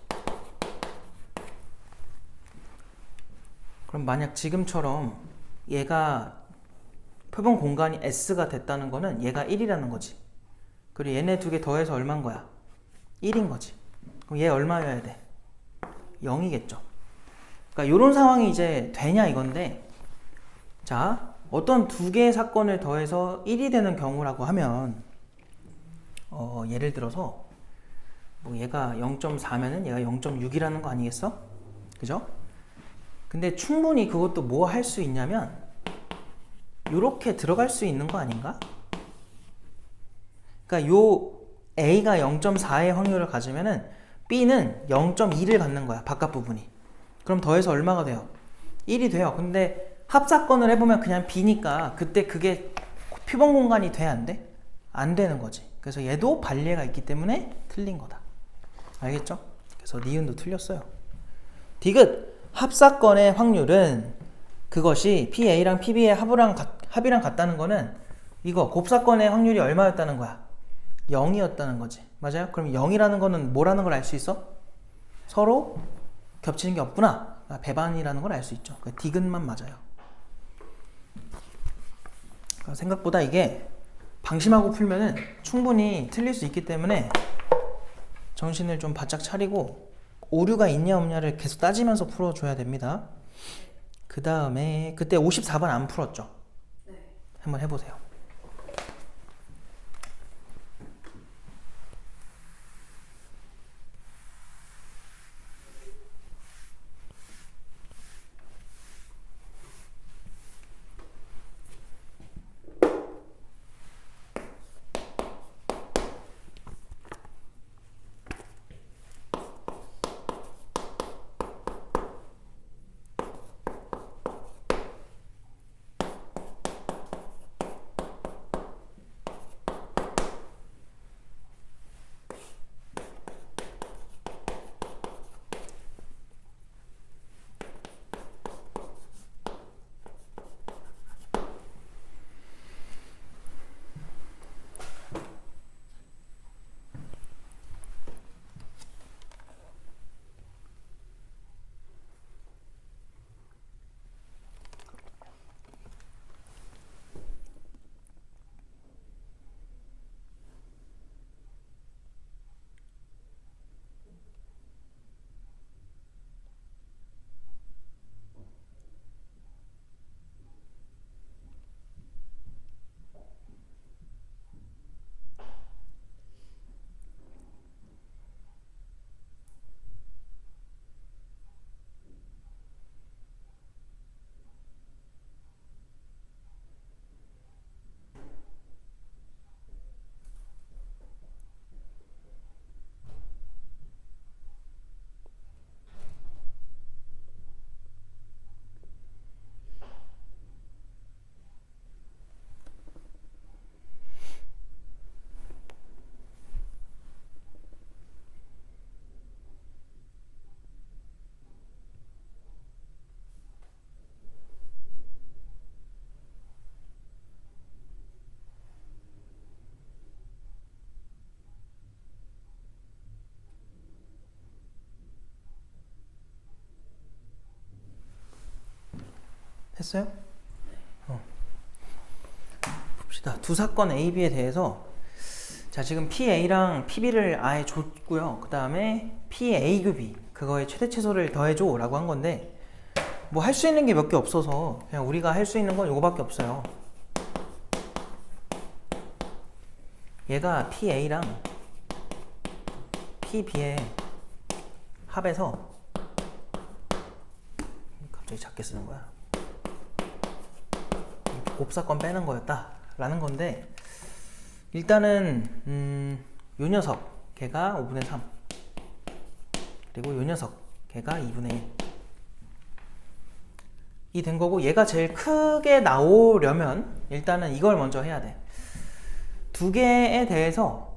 그럼 만약 지금처럼 얘가 표본 공간이 S가 됐다는 거는 얘가 1이라는 거지. 그리고 얘네 두 개 더해서 얼마인 거야? 1인 거지. 그럼 얘 얼마여야 돼? 0이겠죠. 그러니까 이런 상황이 이제 되냐 이건데, 자, 어떤 두 개의 사건을 더해서 1이 되는 경우라고 하면 예를 들어서 뭐 얘가 0.4면은 얘가 0.6이라는 거 아니겠어? 그죠? 근데 충분히 그것도 뭐 할 수 있냐면 요렇게 들어갈 수 있는 거 아닌가? 그러니까 요 A가 0.4의 확률을 가지면은 B는 0.2를 갖는 거야, 바깥 부분이. 그럼 더해서 얼마가 돼요? 1이 돼요. 근데 합사건을 해보면 그냥 B니까 그때 그게 표본 공간이 돼, 안 돼? 안 되는 거지. 그래서 얘도 반례가 있기 때문에 틀린 거다. 알겠죠? 그래서 니은도 틀렸어요. 디귿! 합사건의 확률은 그것이 PA랑 PB의 합이랑 같다는 거는 이거 곱사건의 확률이 얼마였다는 거야? 0이었다는 거지. 맞아요? 그럼 0이라는 거는 뭐라는 걸 알 수 있어? 서로 겹치는 게 없구나. 배반이라는 걸 알 수 있죠. 디귿만 맞아요. 생각보다 이게 방심하고 풀면은 충분히 틀릴 수 있기 때문에 정신을 좀 바짝 차리고 오류가 있냐 없냐를 계속 따지면서 풀어줘야 됩니다. 그 다음에 그때 54번 안 풀었죠? 네. 한번 해보세요. 했어요? 봅시다. 자, 두 사건 A, B에 대해서 자 지금 PA랑 PB를 아예 줬고요. 그 다음에 PA 곱이 그거의 최대 최소를 더해줘 라고 한 건데 뭐 할 수 있는 게 몇 개 없어서 그냥 우리가 할 수 있는 건 요거밖에 없어요. 얘가 PA랑 PB의 합에서 갑자기 작게 쓰는 거야. 곱사건 빼는 거였다 라는 건데 일단은 요 녀석 걔가 5분의 3 그리고 요 녀석 걔가 2분의 1이 된 거고 얘가 제일 크게 나오려면 일단은 이걸 먼저 해야 돼. 두 개에 대해서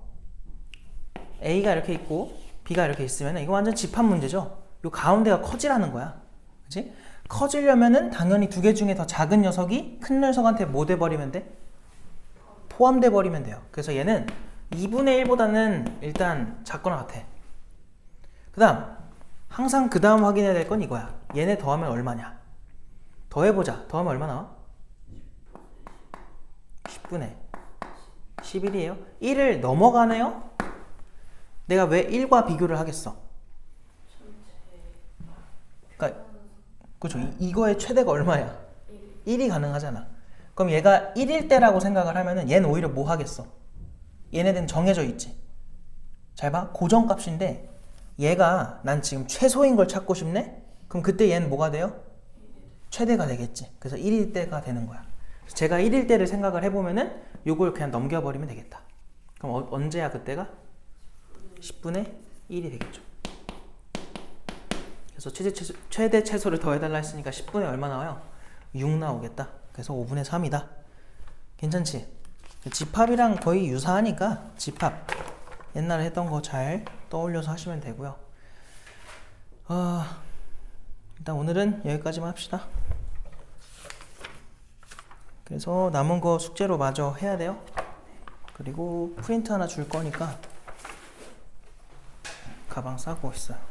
A가 이렇게 있고 B가 이렇게 있으면 이거 완전 집합 문제죠. 요 가운데가 커지라는 거야. 그치? 커지려면은 당연히 두 개 중에 더 작은 녀석이 큰 녀석한테 뭐 돼버리면 돼? 포함돼 버리면 돼요. 그래서 얘는 2분의 1보다는 일단 작거나 같아. 그 다음 항상 그 다음 확인해야 될 건 이거야. 얘네 더하면 얼마냐? 더해보자. 더하면 얼마 나와? 10분의 11이에요. 1을 넘어가네요? 내가 왜 1과 비교를 하겠어? 그러니까 그렇죠. 이거의 최대가 얼마야? 1이 가능하잖아. 그럼 얘가 1일 때라고 생각을 하면은 얘는 오히려 뭐 하겠어? 얘네들은 정해져 있지. 잘 봐. 고정값인데 얘가 난 지금 최소인 걸 찾고 싶네? 그럼 그때 얘는 뭐가 돼요? 최대가 되겠지. 그래서 1일 때가 되는 거야. 그래서 제가 1일 때를 생각을 해보면은 요걸 그냥 넘겨버리면 되겠다. 그럼 언제야 그때가? 10분의 1이 되겠죠. 그래서 최대 최소를 더해달라 했으니까 10분의 얼마 나와요? 6 나오겠다. 그래서 5분의 3이다. 괜찮지? 집합이랑 거의 유사하니까 집합 옛날에 했던 거 잘 떠올려서 하시면 되고요. 일단 오늘은 여기까지만 합시다. 그래서 남은 거 숙제로 마저 해야 돼요. 그리고 프린트 하나 줄 거니까 가방 싸고 있어요.